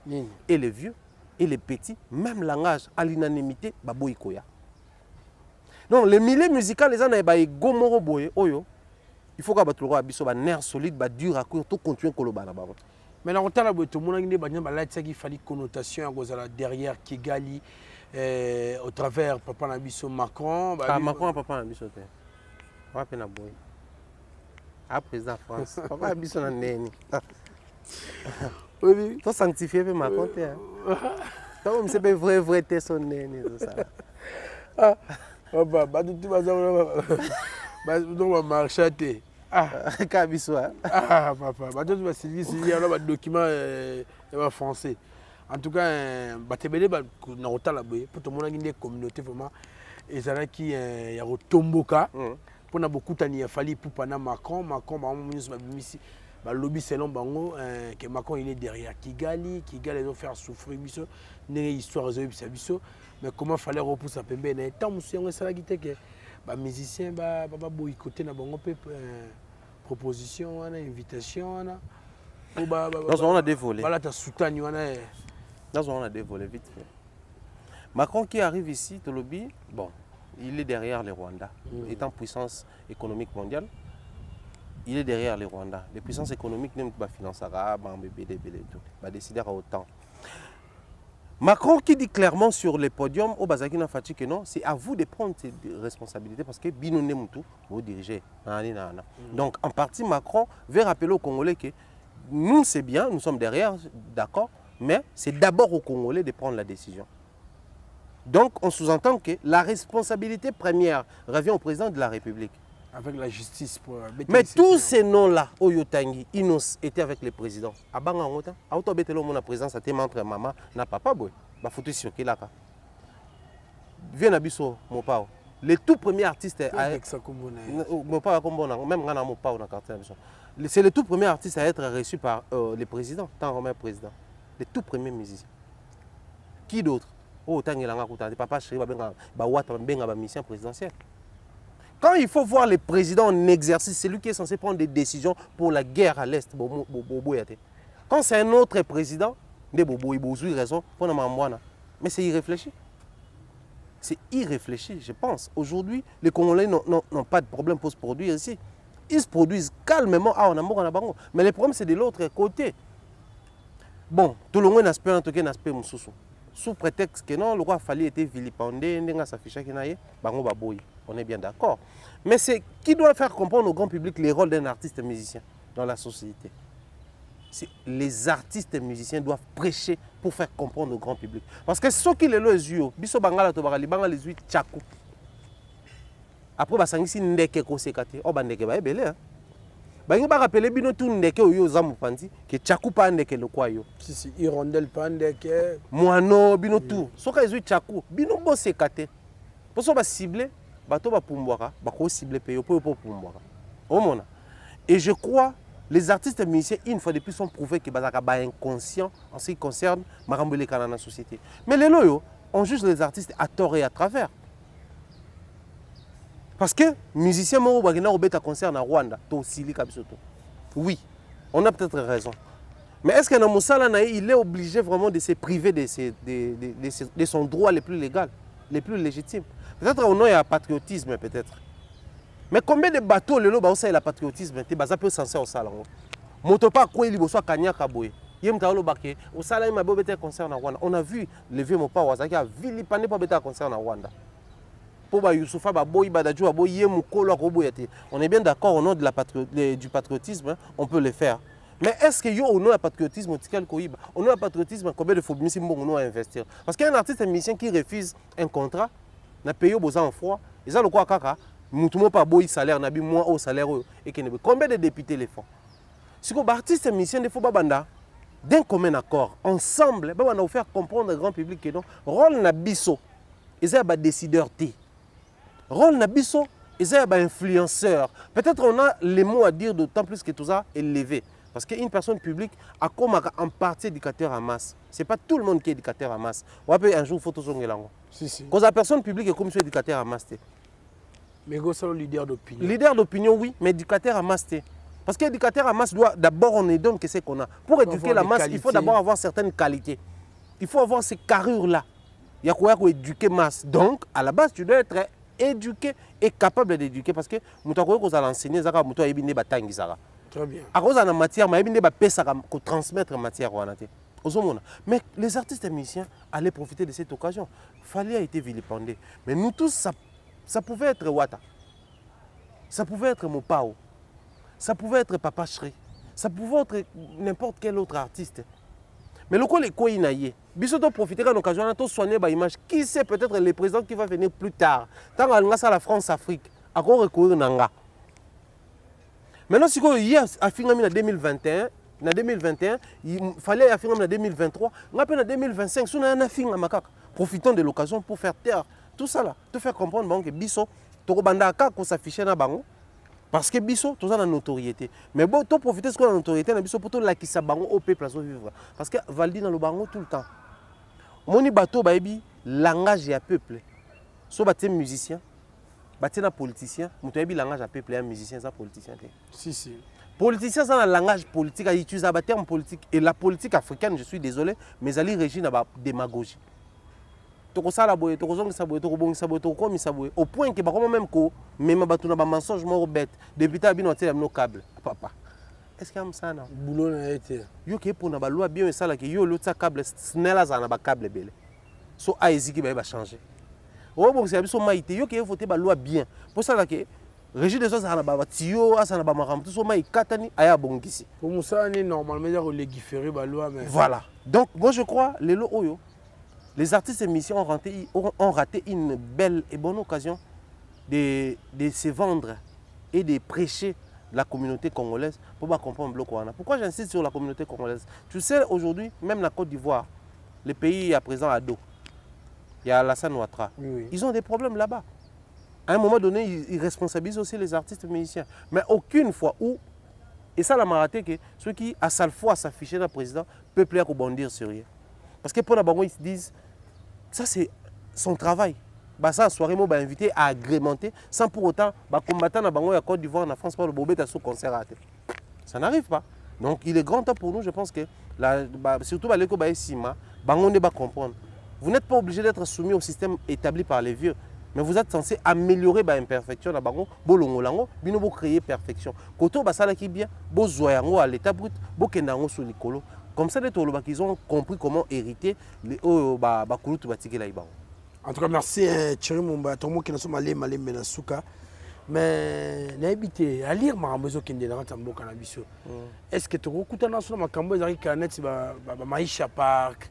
Et les vieux et les petits, même langage à l'unanimité, babo ikoya. Donc, les milieux musicaux, les gens ont gomoro boye, oyo. Il faut que tu aies un nerf solide, dur à courir, tout continuer à le faire. Mais dans le temps, tout le monde a dit qu'il fallait connotation derrière Kigali, au travers Papa Nabiso Macron. Ah, Macron, Papa Nabiso. Papa Nabiso. Ah, président de France. Papa Nabiso n'a n'est. Oui. Tu sanctifié par Macron. Comme c'est vrai, t'es son nez. Ah. Bah tu vas marcher. Ah, papa. Bah tu vas il y a un document français. En tout cas, bah tu belé bah na hôtel là pour tout le monde qui est communauté vraiment et ça là qui y a Tomboka pour na beaucoup tani fali pour pana Macron bah bah lobby selon bango que Macron il est derrière Kigali ils ont fait souffrir biso né histoire de biso. Mais comment fallait repousser à Pembe na tant monsieur on ça qui que ba musicien ba boycotter na bango proposition on a invitation on a on a dévolé voilà ta soutane on a dévolé vite fait. Macron qui arrive ici au lobby bon il est derrière les Rwandais étant puissance économique mondiale il est derrière les Rwandais les puissances économiques même ba financer arabe BD tout ba décider à autant. Macron qui dit clairement sur les podiums au Bazakina Fati que non, c'est à vous de prendre ces responsabilités parce que Binouné Moutou, vous dirigez. Donc en partie Macron veut rappeler aux Congolais que nous c'est bien, nous sommes derrière, d'accord, mais c'est d'abord aux Congolais de prendre la décision. Donc on sous-entend que la responsabilité première revient au président de la République. Avec la justice pour... Mais tous ces noms-là, Oyotangi, Inos, étaient avec les présidents. À Bangangota, à Autobetelo, mon président, ça t'est montré maman, n'a pas boy. Bah, faut te sur qui là. Viens à Bisso, mon pao. Les tout premiers artistes. Avec ça, comme mon pao, même quand mon pao, c'est le tout premier artiste à être reçu par les présidents, tant Romain président. Les tout premiers musiciens. Qui d'autre? Oh, Tangi Langa Kouta, papa chéri, Benga, mission présidentielle. Quand il faut voir les présidents en exercice, c'est lui qui est censé prendre des décisions pour la guerre à l'Est. Quand c'est un autre président, il a raison pour mais c'est irréfléchi. C'est irréfléchi, je pense. Aujourd'hui, les Congolais n'ont pas de problème pour se produire ici. Ils se produisent calmement. Ah, on a mort en Abango. Mais le problème, c'est de l'autre côté. Bon, tout le monde n'a pas un truc, n'a pas un sous. Sous prétexte que non, le roi Fali était vilipendé, on est bien d'accord. Mais c'est qui doit faire comprendre au grand public les rôles d'un artiste musicien dans la société. Les artistes et musiciens doivent prêcher pour faire comprendre au grand public. Parce que ceux qui les yeux, biso bangala to bagali bangala les huit tchakou. Après basangisi ndeke ko sekate, o bandeke ba ebele hein. Bangi ba rappeler bino tout ndeke oyo zamu pandi que tchakou pa ndeke le kwa yo. Si hirondelle pa ndeke. Moano bino tout. Soka les huit tchakou, bino bo sekate. Pour ça ba cibler bato ba pumbwaka, ba ko cibler peyo po pumbwaka. Omona. Et je crois les artistes et musiciens, une fois de plus, sont prouvés qu'ils sont inconscients en ce qui concerne Marambole dans la société. Mais les loyaux, on juge les artistes à tort et à travers. Parce que musicien moko bakenda kobeta concert na Rwanda, to silika biso to. Oui, on a peut-être raison. Mais est-ce que dans Moussala, il est obligé vraiment de se priver de son droit le plus légal, le plus légitime? Peut-être au nom il y a patriotisme, peut-être. Mais combien de bateaux le loba aussi le patriotisme? Tu vas peu censé au salon. Motopa quoi il bosse Kanyaka boy. Yem taolo baké. Au salon il m'a beau bêter concert na Rwanda. On a vu le vieux mopa Wazaki a vilipendé pour bêter concert na Rwanda. Pour ba Youssoufa ba boy badaju ba boy yem kolo ko boyate. On est bien d'accord au nom de du patriotisme, hein, on peut le faire. Mais est-ce que yo au nom du patriotisme au nom du patriotisme combien de fois on a investir? Parce qu'il y a un artiste un musicien qui refuse un contrat, n'a payé besoin en froid, ils ont le quoi kaka, mutumo pas boy salaire, n'a bien moins au salaire et combien de députés les font? Si un artiste un musicien de faut banda d'un commun accord, ensemble, on a faire comprendre au grand public que non, rôle na biso, ils ont décideur T. Rôle na biso, ils ont influenceur. Peut-être on a les mots à dire d'autant plus que tout ça est élevé. Parce qu'une personne publique a comme en partie éducateur à masse. Ce n'est pas tout le monde qui est éducateur à masse. On va un jour photo sur l'angle. Si. Quand la personne publique est comme éducateur à masse. Mais c'est le leader d'opinion. Leader d'opinion, oui, mais éducateur à masse. Parce qu'éducateur à masse doit d'abord on donne que c'est qu'on a. Pour éduquer la masse, il faut d'abord avoir certaines qualités. Il faut avoir ces carrures-là. Il y a quoi éduquer masse. Donc, à la base, tu dois être éduqué et capable d'éduquer. Parce que tu dois l'enseigner, tu dois très bien. À cause de la matière, je vais transmettre la matière. Mais les artistes et musiciens allaient profiter de cette occasion. Fallait a été vilipendé. Mais nous tous, ça pouvait être Wata. Ça pouvait être Mopao. Ça pouvait être Papa Shri. Ça pouvait être n'importe quel autre artiste. Mais le coup, les quoi inaïe. Biso doit profiter de l'occasion de soigner l'image. Qui sait peut-être le président qui va venir plus tard. Tant qu'on a la France-Afrique, à quoi recourir Nanga. Maintenant, si on y a affirmé en 2021, il fallait affirmer en 2023, on a en 2025, si on a un affirmé à profitons de l'occasion pour faire taire tout ça là, te faire comprendre que Bisso, tu as s'afficher dans bango, parce que Bisso, tu as la notoriété. Mais bon, tu profites de ce qu'on a la notoriété, pour que tu aies la bango au peuple vivre. Parce que Valdi dans le bango tout le temps. Moni bateau, langage et peuple. So baté musicien. Un politicien, je suis langage à peuple, un musicien, c'est un politicien. Si. Politicien, c'est un langage politique, il utilise un terme politique. Et la politique africaine, je suis désolé, mais elle est régie dans la démagogie. Au point que même un mensonge bête, depuis que tu as câble. Papa, est-ce qu'il y a ça? Boulot n'a été. Yo qui pour na loi bien ça là que yo l'autre câble, snella za na ba câble belé. So aezi qui va changer. Oh bon c'est absolument maïté yo qui voter ba loi bien pour ça là que régime des choses na ba tio asa na ba maram tout so mai katani aya bongisi pour ça ni normalement dire légiférer ba loi mais voilà. Donc moi je crois les lo oyo les artistes et musiciens ont raté une belle et bonne occasion de se vendre et de prêcher la communauté congolaise pour pas comprendre le bloc. Pourquoi j'insiste sur la communauté congolaise? Tu sais aujourd'hui même la Côte d'Ivoire, le pays à présent à dos. Il y a Alassane Ouattara. Oui. Ils ont des problèmes là-bas. À un moment donné, ils responsabilisent aussi les artistes et musiciens. Mais aucune fois où, et ça, la maraté, que ceux qui, à sa fois, s'afficher dans le président, peuvent plaire ou bondir sur eux. Parce que pour la banque, ils se disent, ça c'est son travail. Bah, ça, soirée, moi, invité à agrémenter, sans pour autant, combattre dans la banque à Côte d'Ivoire, en France, par le bobet à ce concert. Ça n'arrive pas. Donc, il est grand temps pour nous, je pense que, surtout, l'éco Sima, on ne va comprendre. Vous n'êtes pas obligé d'être soumis au système établi par les vieux, mais vous êtes censé améliorer l'imperfection dans le bolongolango, bino créer perfection. Koto basala qui bien, bo zoyango à l'état brut, bo kendango sur l'écolo. Comme ça, ils ont compris comment hériter les bakulutu batiki la ibango. En tout cas, merci Thierry Mumba, tout le monde qui nous sommes allés Menasuka. Mais n'habitez à lire ma maison qui est dans le cannabis. Est-ce que tu as écouté dans ma cambo ils arrivent à net Maïcha Park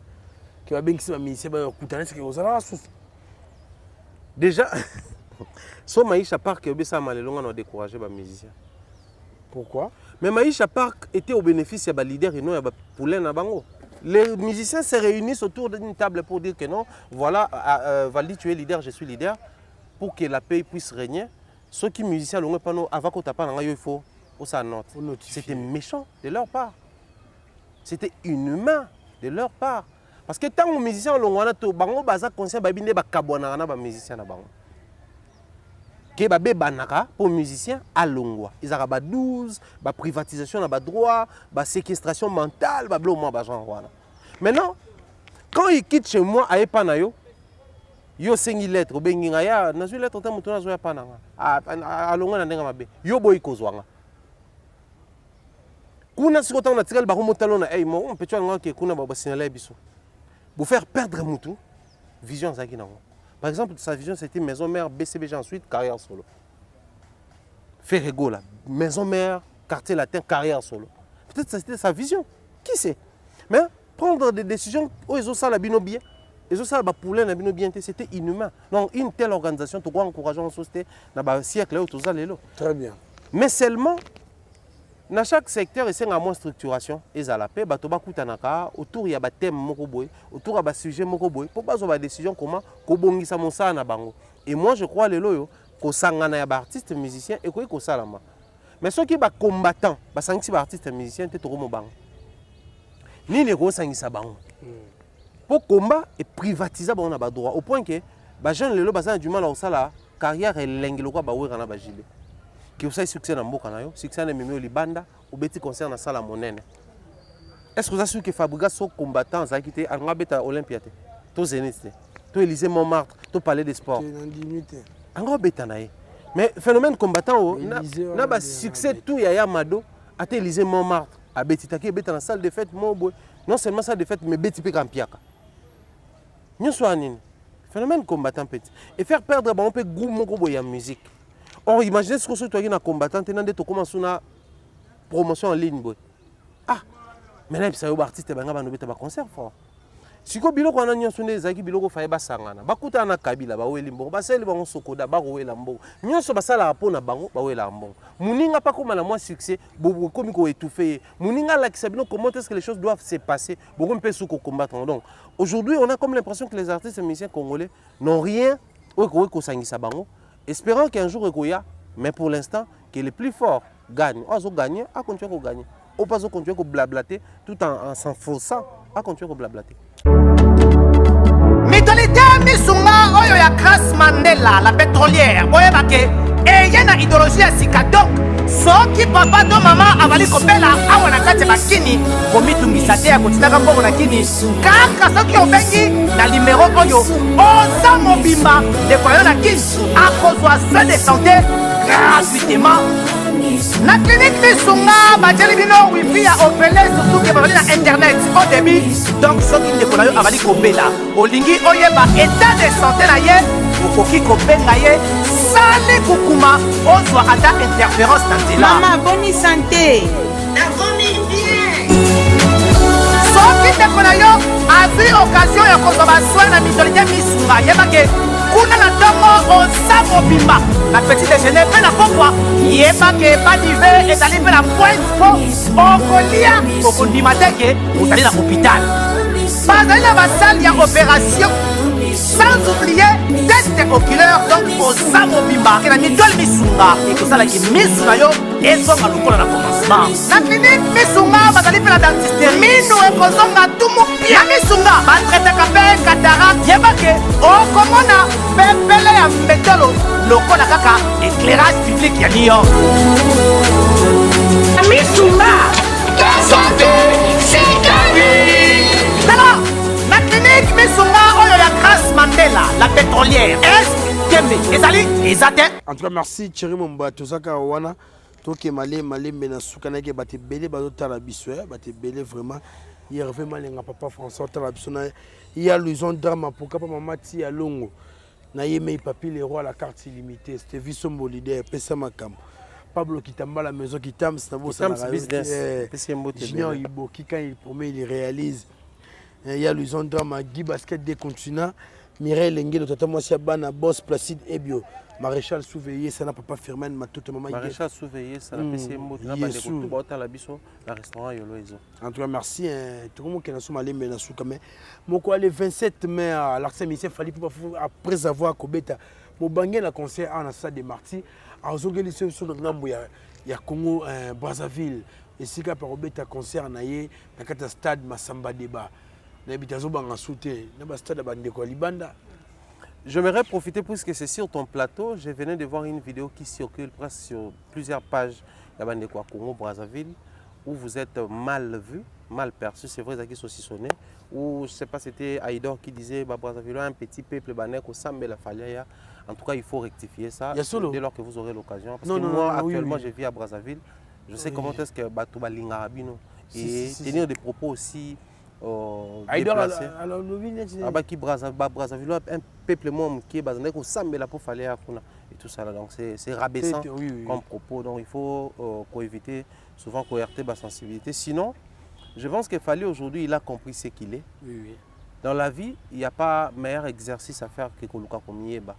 qui va bien que c'est déjà, so Maïcha Park ça m'a découragé les musiciens. Pourquoi? Mais Maïcha Park était au bénéfice de leader et non de poulain na bango. Les musiciens se réunissent autour d'une table pour dire que non, voilà, Valdi tu es leader, je suis leader, pour que la paix puisse régner. Ceux qui musiciens l'ont pas avant qu'on tape il faut ça note. C'était méchant de leur part. C'était inhumain de leur part. Parce que tant que les musiciens ont bango baza conscient babine ba kabwana na ba musiciens na bango. que babé banaka pour musicien à longwa ils ont 12 ba privatisation na ba droit ba séquestration mentale ba blo moi ba genre voilà maintenant quand il quitte chez moi aye pana yo sengi lettre bengi nga ya na lettre ta mutu na zo ya pana a longwa na ndenga mabe yo boy kozwanga kuna siko ta na tikal ba ko motalo na mo on peut tu nga ke kuna ba signaler biso pour faire perdre mutu vision zaki nango. Par exemple, sa vision, c'était maison mère, BCBG ensuite, carrière solo. Ferrego, là, maison mère, quartier latin, carrière solo. Peut-être que c'était sa vision. Qui sait? Mais prendre des décisions, ils ont ça la bino bien. Ils ont ça la poulet la bino bien, c'était inhumain. Donc, une telle organisation, tu dois encourager en société, dans le siècle, tout ça, très bien. Mais seulement, dans chaque secteur, il y a moins de structuration. Et à la paix, autour il y a des thèmes, autour il y a des sujets. Pour pas avoir des décisions comment kobongisa monsa na bango. Et moi je crois les loyo ko sangana ya artiste musicien et ko salama. Mais ceux qui ba combattant, ba sangisi ba artiste musicien te toko mo bango. Ni les ko sangisa bango. Pour combat et privatiser bango na ba droit au point que ba jeune lelo ba du mal au sala carrière et lengelo ko ba wera na ba jibe. Qui a succès dans mboka na yo, succès na mimi libanda, au beti concert na sala monene. Est-ce que vous avez su que Fabregas sont combattants à quitter à beta Olympiade, to Zénith, to Élysée Montmartre, to Palais des Sports. En beta naé. Mais phénomène combattant na ba succès tout yaya mado à Élysée Montmartre, à beti taki beta na salle de fête mon boy. Non seulement salle de fête mais beti pe kampiaka. Nous soignons. Phénomène combattant petit et faire perdre on peut goût mon boy en musique. Or, imaginez ce que tu as un combattant, tu as commencé une promotion en ligne. Ah, mais là, tu as un artiste qui a un concert fort. Si tu as un sonné, tu as un sangana. Tu as un kabila, tu as un limbo, tu as un sokoda, tu as un lambo. Tu as un rapon, tu as un lambo. Mouninga pas comme la moins succès, comme il étouffé. Mouninga là qui sait comment est-ce que les choses doivent se passer. Beaucoup de personnes combattent. Donc, aujourd'hui, on a comme l'impression que les artistes et musiciens congolais n'ont rien au Sangisa Bango. Espérant qu'un jour il y a, mais pour l'instant, que les plus forts gagnent. On va gagner, à continuer à gagner. On va continuer à blablater tout en s'enfonçant, à continuer à blablater. Mentalité misunga oyo ya Grace Mandela, la pétrolière. Boyeba ke eyena idéologie ya sika donc soki papa to mama avali kopela awa na kati bakini komitungisa te ya kotinaka mbongo na kini kaka soki obengi na numéro oyo oza mobimba ndeko yo na kini akozwa soin de santé gratuitement na clinique misunga batieli bino wifi ya opele surtout ke babali na internet au début donc soki ndeko na yo avali kopela olingi oyeba état de santé na ye okoki kobenga ye sale kukuma ozwa ata interférence na nzela Maman, bonne santé. Nakomi bien. soki ndeko na yo azwi occasion ya kozwa basoi na mitolite misunga yebake kuna na ntongo oza mobimba na petit déjeuner mpe na pokwa yebake badive ezali mpe na pointe mpo okolia okondima te ke ozali na hôpital bazali na basale ya opération sans oublier test oculaire donc oza mobimba ke na mitole misunga ekosalaki misu na yo ezonga lokola na commencement na clinique misunga bazali mpe na dentiste minu ekozonga tumu pia na misunga batretaka mpe katarak yebake okomona pepele ya mbetolo lokola kaka éclairage public ya New York Misunga. santé c'est gagné alors la clinique misunga oyo ya Grace Mandela la pétrolière est kembe ezali ezate. En tout cas, merci Thierry Momba tozaka wana toke malembe na suka na ke bate belé bazotala biso bate belé vraiment hier vraiment lenga papa François tala biso na il y a l'horizon drama pour papa maman ti ya longo na yeme papi les rois la carte illimitée c'était Visombo leader pesa makam Pablo Kitamba la maison Kitam c'est beau ça business Junior Iboki quand il promet il réalise. Il y a l'horizon drama Guy Basket des continents Mireille Lengue tata mwasi bana boss Placide Ebio Maréchal Souveillé ça n'a pas Firmin Matoto maman Maréchal Souveillé ça n'a pas mot na bande ko to ba la biso na restaurant yolo ezo. En tout cas merci tout le monde qui na soma lembe na suka mais moko le 27 mai à l'Arc Saint-Michel fallait après avoir kobeta mo bangé na concert en stade de Marty azongeli sur ngambo ya Congo Brazzaville et sika par kobeta concert na ye na kata stade Masamba Deba na bitazo banga souté na ba stade ba ndeko libanda. J'aimerais profiter puisque c'est sur ton plateau. Je venais de voir une vidéo qui circule presque sur plusieurs pages de Congo Brazzaville où vous êtes mal vu, mal perçu. C'est vrai qu'ils sont saucissonnés. Ou je ne sais pas, c'était Aïdor qui disait Brazzaville un petit peuple banek au Sambe la Falia. En tout cas, il faut rectifier ça dès lors que vous aurez l'occasion. Parce que moi, actuellement, je vis à Brazzaville. Je sais comment est-ce que Batouba Lingabino et tenir des propos aussi. Déplacé. Qui Brazzaville un peuple qui est basé au Sambe la pour et tout ça là. Donc c'est rabaissant comme propos. Donc il faut éviter souvent coerter la sensibilité. Sinon, je pense que Fally aujourd'hui il a compris ce qu'il est. Dans la vie, il n'y a pas meilleur exercice à faire que Koluka comme Yeba.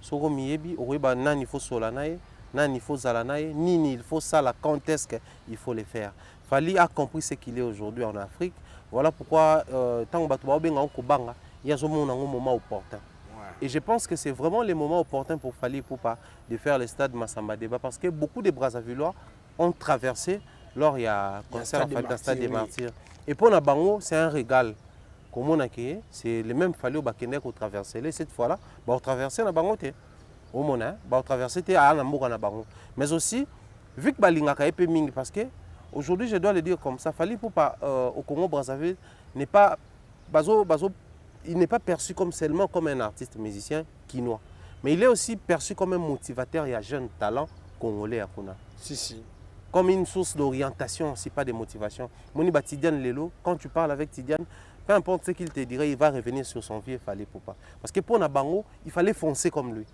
Soro Miebi, Oriba nan il faut solanae, nan il faut zalanae, ni il faut ça la quand est-ce qu'il faut les faire. Fally a compris ce qu'il est aujourd'hui en Afrique. Voilà pourquoi, tant que il y a un moment opportun. Et je pense que c'est vraiment le moment opportun pour Fally Ipupa de faire le stade Massamba Débat parce que beaucoup de Brazzavillois ont traversé lors il y a concert dans le stade des Martyrs. Et pour Nabango, c'est un régal. Comme on a créé, c'est le même Fally Bakene qu'on traversait. Cette fois-là, on traversait Nabango. Au Mona, on traversait à Nabango. Mais aussi, vu que Balingaka est peu ming parce que aujourd'hui, je dois le dire comme ça, Fally Ipupa au Congo-Brazzaville n'est pas, il n'est pas perçu comme seulement comme un artiste musicien quinois, mais il est aussi perçu comme un motivateur et un jeune talent congolais à Kuna. Comme une source d'orientation, c'est pas de motivation. Moni Tidiane Lelo, quand tu parles avec Tidiane, peu importe ce qu'il te dirait, il va revenir sur son vieux Fally Ipupa. Parce que pour Nabango, il fallait foncer comme lui.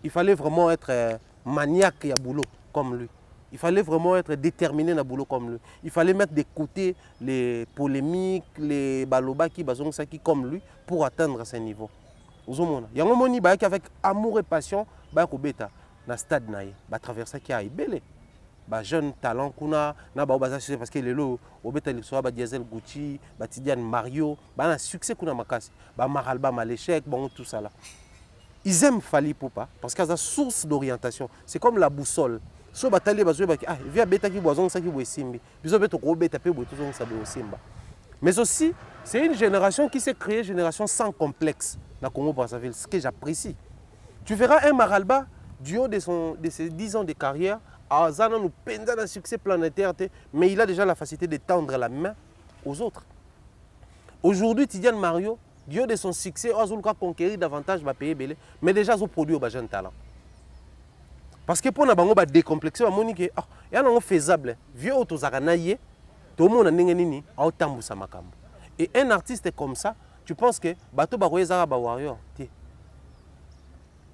Il fallait vraiment être maniaque et à boulot comme lui. Il fallait vraiment être déterminé dans le boulot comme lui. Il fallait mettre de côté les polémiques, les baloba qui comme lui pour atteindre ce niveau. Il y a un moment avec amour et passion, dans le stade, il va traverser qui a belé. Jeune talent parce que les lots au Diesel Gucci, Tidiane Mario, un succès qu'on a makasi, Maralba Maléchek, tout ça là. Ils aiment Fally Ipupa parce qu'il y a une source d'orientation. C'est comme la boussole. So batali bazo ba ah via beta ki boison ça ki boisimbi biso beto ko beta pe boito zo ça boisimba. Mais aussi c'est une génération qui s'est créée, génération sans complexe dans Congo Brazzaville, ce que j'apprécie. Tu verras un Maralba du haut de ses 10 ans de carrière à Zana nous pendant un succès planétaire, mais il a déjà la facilité de tendre la main aux autres. Aujourd'hui Tidiane Mario du haut de son succès Azulka conquérir davantage va payer belé, mais déjà zo produit au jeune talent. Parce que pour nous décomplexer, il y a un faisable. Vieux autozaranaye, tout le monde a nini a autant sa makam. Et un artiste comme ça, tu penses que bateau baroyeza ba warrior.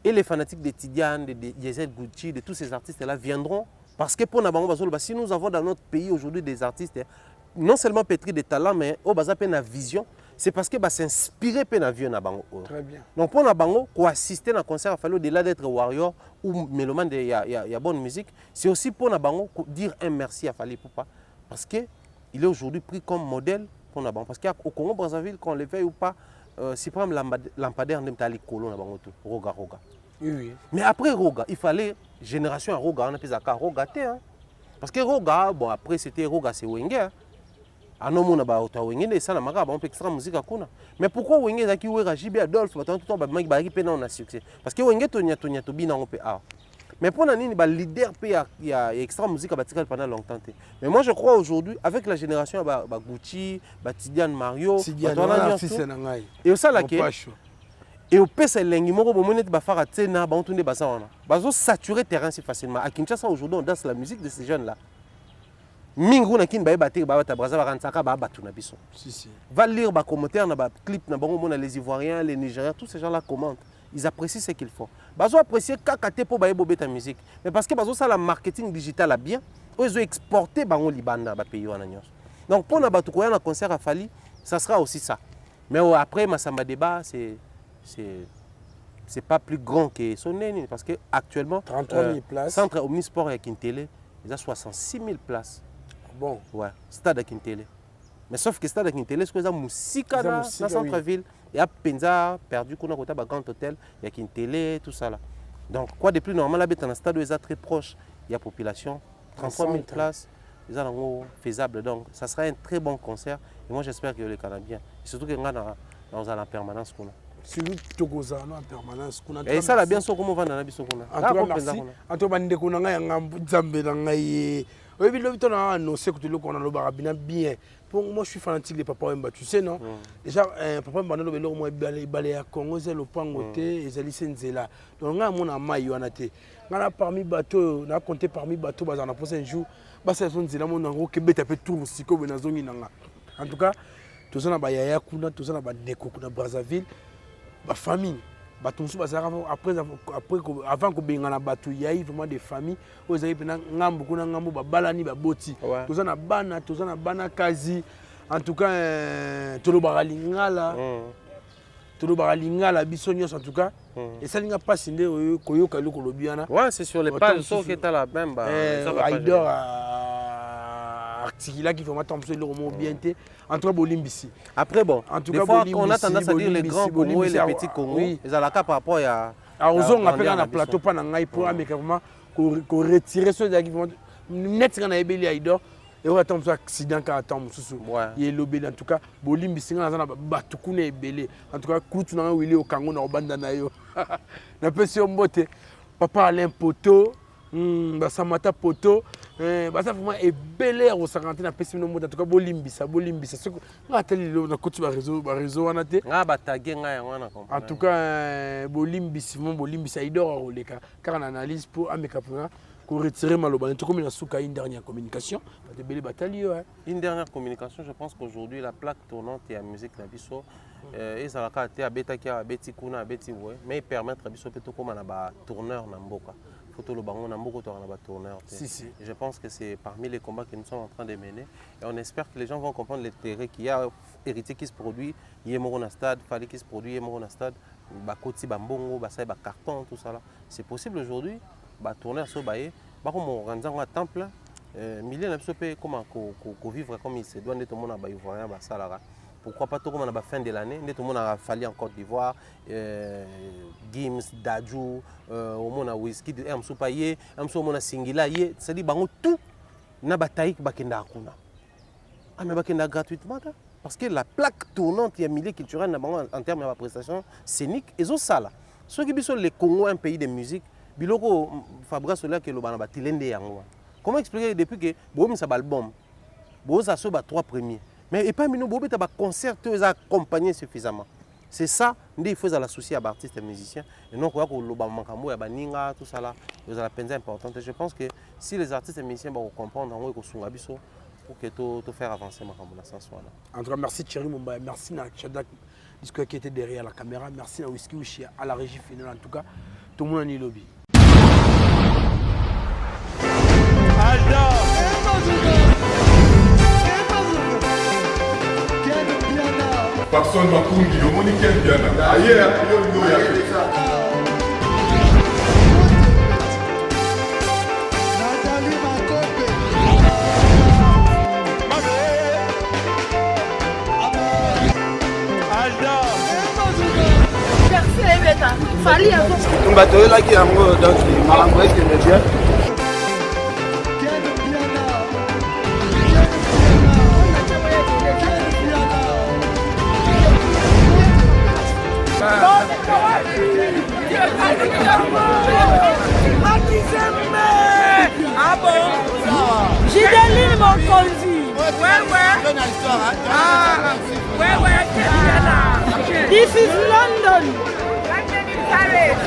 Et les fanatiques de Tidiane, de Diesel Gucci, de tous ces artistes là viendront parce que pour nous si nous avons dans notre pays aujourd'hui des artistes non seulement pétris de talent mais au basa pe na vision, c'est parce que s'inspirer pe na vieux na bango. Très bien. Donc pour na bango pour assister à un concert, il fallait au-delà d'être warrior ou mélomane il y a bonne musique, c'est aussi pour na bango dire un merci à Fally Ipupa parce que il est aujourd'hui pris comme modèle pour na bango parce qu'au Congo Brazzaville qu'on le veuille ou pas si par exemple lampadaire n'aime pas les colons na bango tout roga. Oui. Mais après roga, il fallait génération à roga, on appelle ça roga hein. Parce que roga bon après c'était roga c'est Wenger. Ah non, on a pas autant Wenge et ça la mara on peut extra musique à kuna. Mais pourquoi Wenge zaki wera JB Adolphe tout le temps ba maki ba pe na on a succès parce que Wenge tonya to bina on peut ah. Mais pour nani ba leader pe il y a extra musique à tikal pendant longtemps. Mais moi je crois aujourd'hui avec la génération ba Gucci, ba Tidiane Mario, et ça là que et au pesa lengi moko bomone ba fara tsena ba ontunde ba ça wana. Ba zo saturer terrain si facilement. À Kinshasa aujourd'hui on danse la musique de ces jeunes là. Mingu na kin ba bater ba ta braza ba ransaka ba batu na biso. Va lire ba commentaire na ba clip na bango mona les Ivoiriens, les Nigériens, tous ces gens là commentent. Ils apprécient ce qu'il faut. Bazo apprécier kakate pour ba bobeta musique. Mais parce que bazo ça la marketing digital a bien, ils ont exporté bango libanda ba pays wana nyos. Donc pour na batu koya na concert à Fally, ça sera aussi ça. Mais après Massamba Débat c'est pas plus grand que Sonene parce que actuellement 33 000 places. Centre Omnisport et Kintélé, ils ont 66 000 places. Bon. Ouais, stade à Kintélé. Mais sauf que stade à Kintélé, c'est que musique dans le centre-ville. Il y a Penza perdu qu'on a côté un grand hôtel, il y a Kintélé, tout ça là. Donc quoi de plus normal, là, dans le stade où ils sont très proches, il y a population, 33 000 places, ils sont faisable. Donc ça sera un très bon concert. Et moi j'espère que le Canadien, surtout que nous dans la permanence qu'on a. Si nous togoza en permanence, et ça la bien sûr comment on va dans la biso kuna. En tout cas merci. En tout cas bande kuna nga ngambu Nzambe na ngai. Oui bi lobito na annoncer que le qu'on a le barabina bien. Pour moi je suis fanatique de Papa Wemba, tu sais non? Déjà Papa Wemba no belo mo balé à Congo c'est le pangoté et zali senzela. Donc nga mona mai wana te. Nga parmi bateau, na compté parmi bateau bazana pour un jour. Ba c'est senzela mo nango kebeta pe tour siko na zongi nanga. En tout cas, tous on a ba yaya kuna, tous on a ba neko kuna Brazzaville. Ba famille bato musu bazaka après avant ko benga na bato yayi vraiment des familles aux ayi pena ngambu kuna ngambu babalani baboti tozana bana kazi en tout cas tolobaka lingala biso nyonso en tout cas et ça linga passe nde koyoka loko lobiana ouais c'est sur les pages so que ta la même Aïdor article qui vraiment tomber le mot bien en tout cas bolimbisi après bon en tout des cas fois on a tendance à dire les grands Congo et les petits Congo ils ont la cas par rapport à ozon appelle na plateau pas na ngai pour mais vraiment ko retirer ceux qui vont net na ebeli Aïdor et on attend ça accident ka attend mususu il lobeli en tout cas bolimbisi nga na bato kuna ebele en tout cas kutu na wili o kango na obanda na yo na pesi mbote papa Alain Poto Basamata Poto ça vraiment est belle au 50 na pesi no en tout cas bolimbisa ce que nga teli na kutu ba réseau wana te nga batage nga ya wana en tout cas bolimbisa Aïdor oleka car na analyse pour ameka pour retirer maloba tout comme na suka une dernière communication de belle bataille une dernière communication je pense qu'aujourd'hui la plaque tournante et la musique na biso et ça la carte à beta qui a beti kuna beti ouais mais permettre biso peut comme na ba tourneur na mboka le bango na mboko to na ba tourneur. Je pense que c'est parmi les combats que nous sommes en train de mener et on espère que les gens vont comprendre l'intérêt qu'il y a héritier qui se produit yemoro na stade fallait qui se produit yemoro na stade ba koti ba mbongo ba ça ba carton tout ça là c'est possible aujourd'hui ba tourneur so baé ba comme organiser un temple milliers na biso pe comment ko vivre comme il se doit tout le monde ba ivoirien ba salara. Pourquoi pas tout comme on a la fin de l'année, tout le monde a fallu en Côte d'Ivoire, Gims, Dadju, au monde a whisky, Amsou Paye, Amsou Mona Singila, c'est-à-dire tout na bataille bakenda akuna. Ah mais bakenda gratuitement parce que la plaque tournante il y a milieu culturel en termes de prestation scénique et au sala. Ceux qui sont les Congo un pays de musique, biloko Fabra Sola que le bana batilende yango. Comment expliquer depuis que Boum ça album, Boum ça soba 3 premiers. Mais et pas nous bobe ta concert tous accompagner suffisamment. C'est ça, il faut l'associer à artistes et musiciens et non quoi que le bamakambo ya baninga tout ça là, vous avez peine importante. Je pense que si les artistes et musiciens vont comprendre en ko sunga biso pour que to faire avancer makambo na sens là. En tout cas merci Thierry Mumba, merci na Chadak disque qui était derrière la caméra, merci na Whisky Uchi à la régie finale en tout cas tout le monde en lobby. Personne m'a conduit, au monde qui est bien là. Ailleurs, il y a J'ai mon conduit. This is London.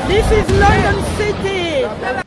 This is London City.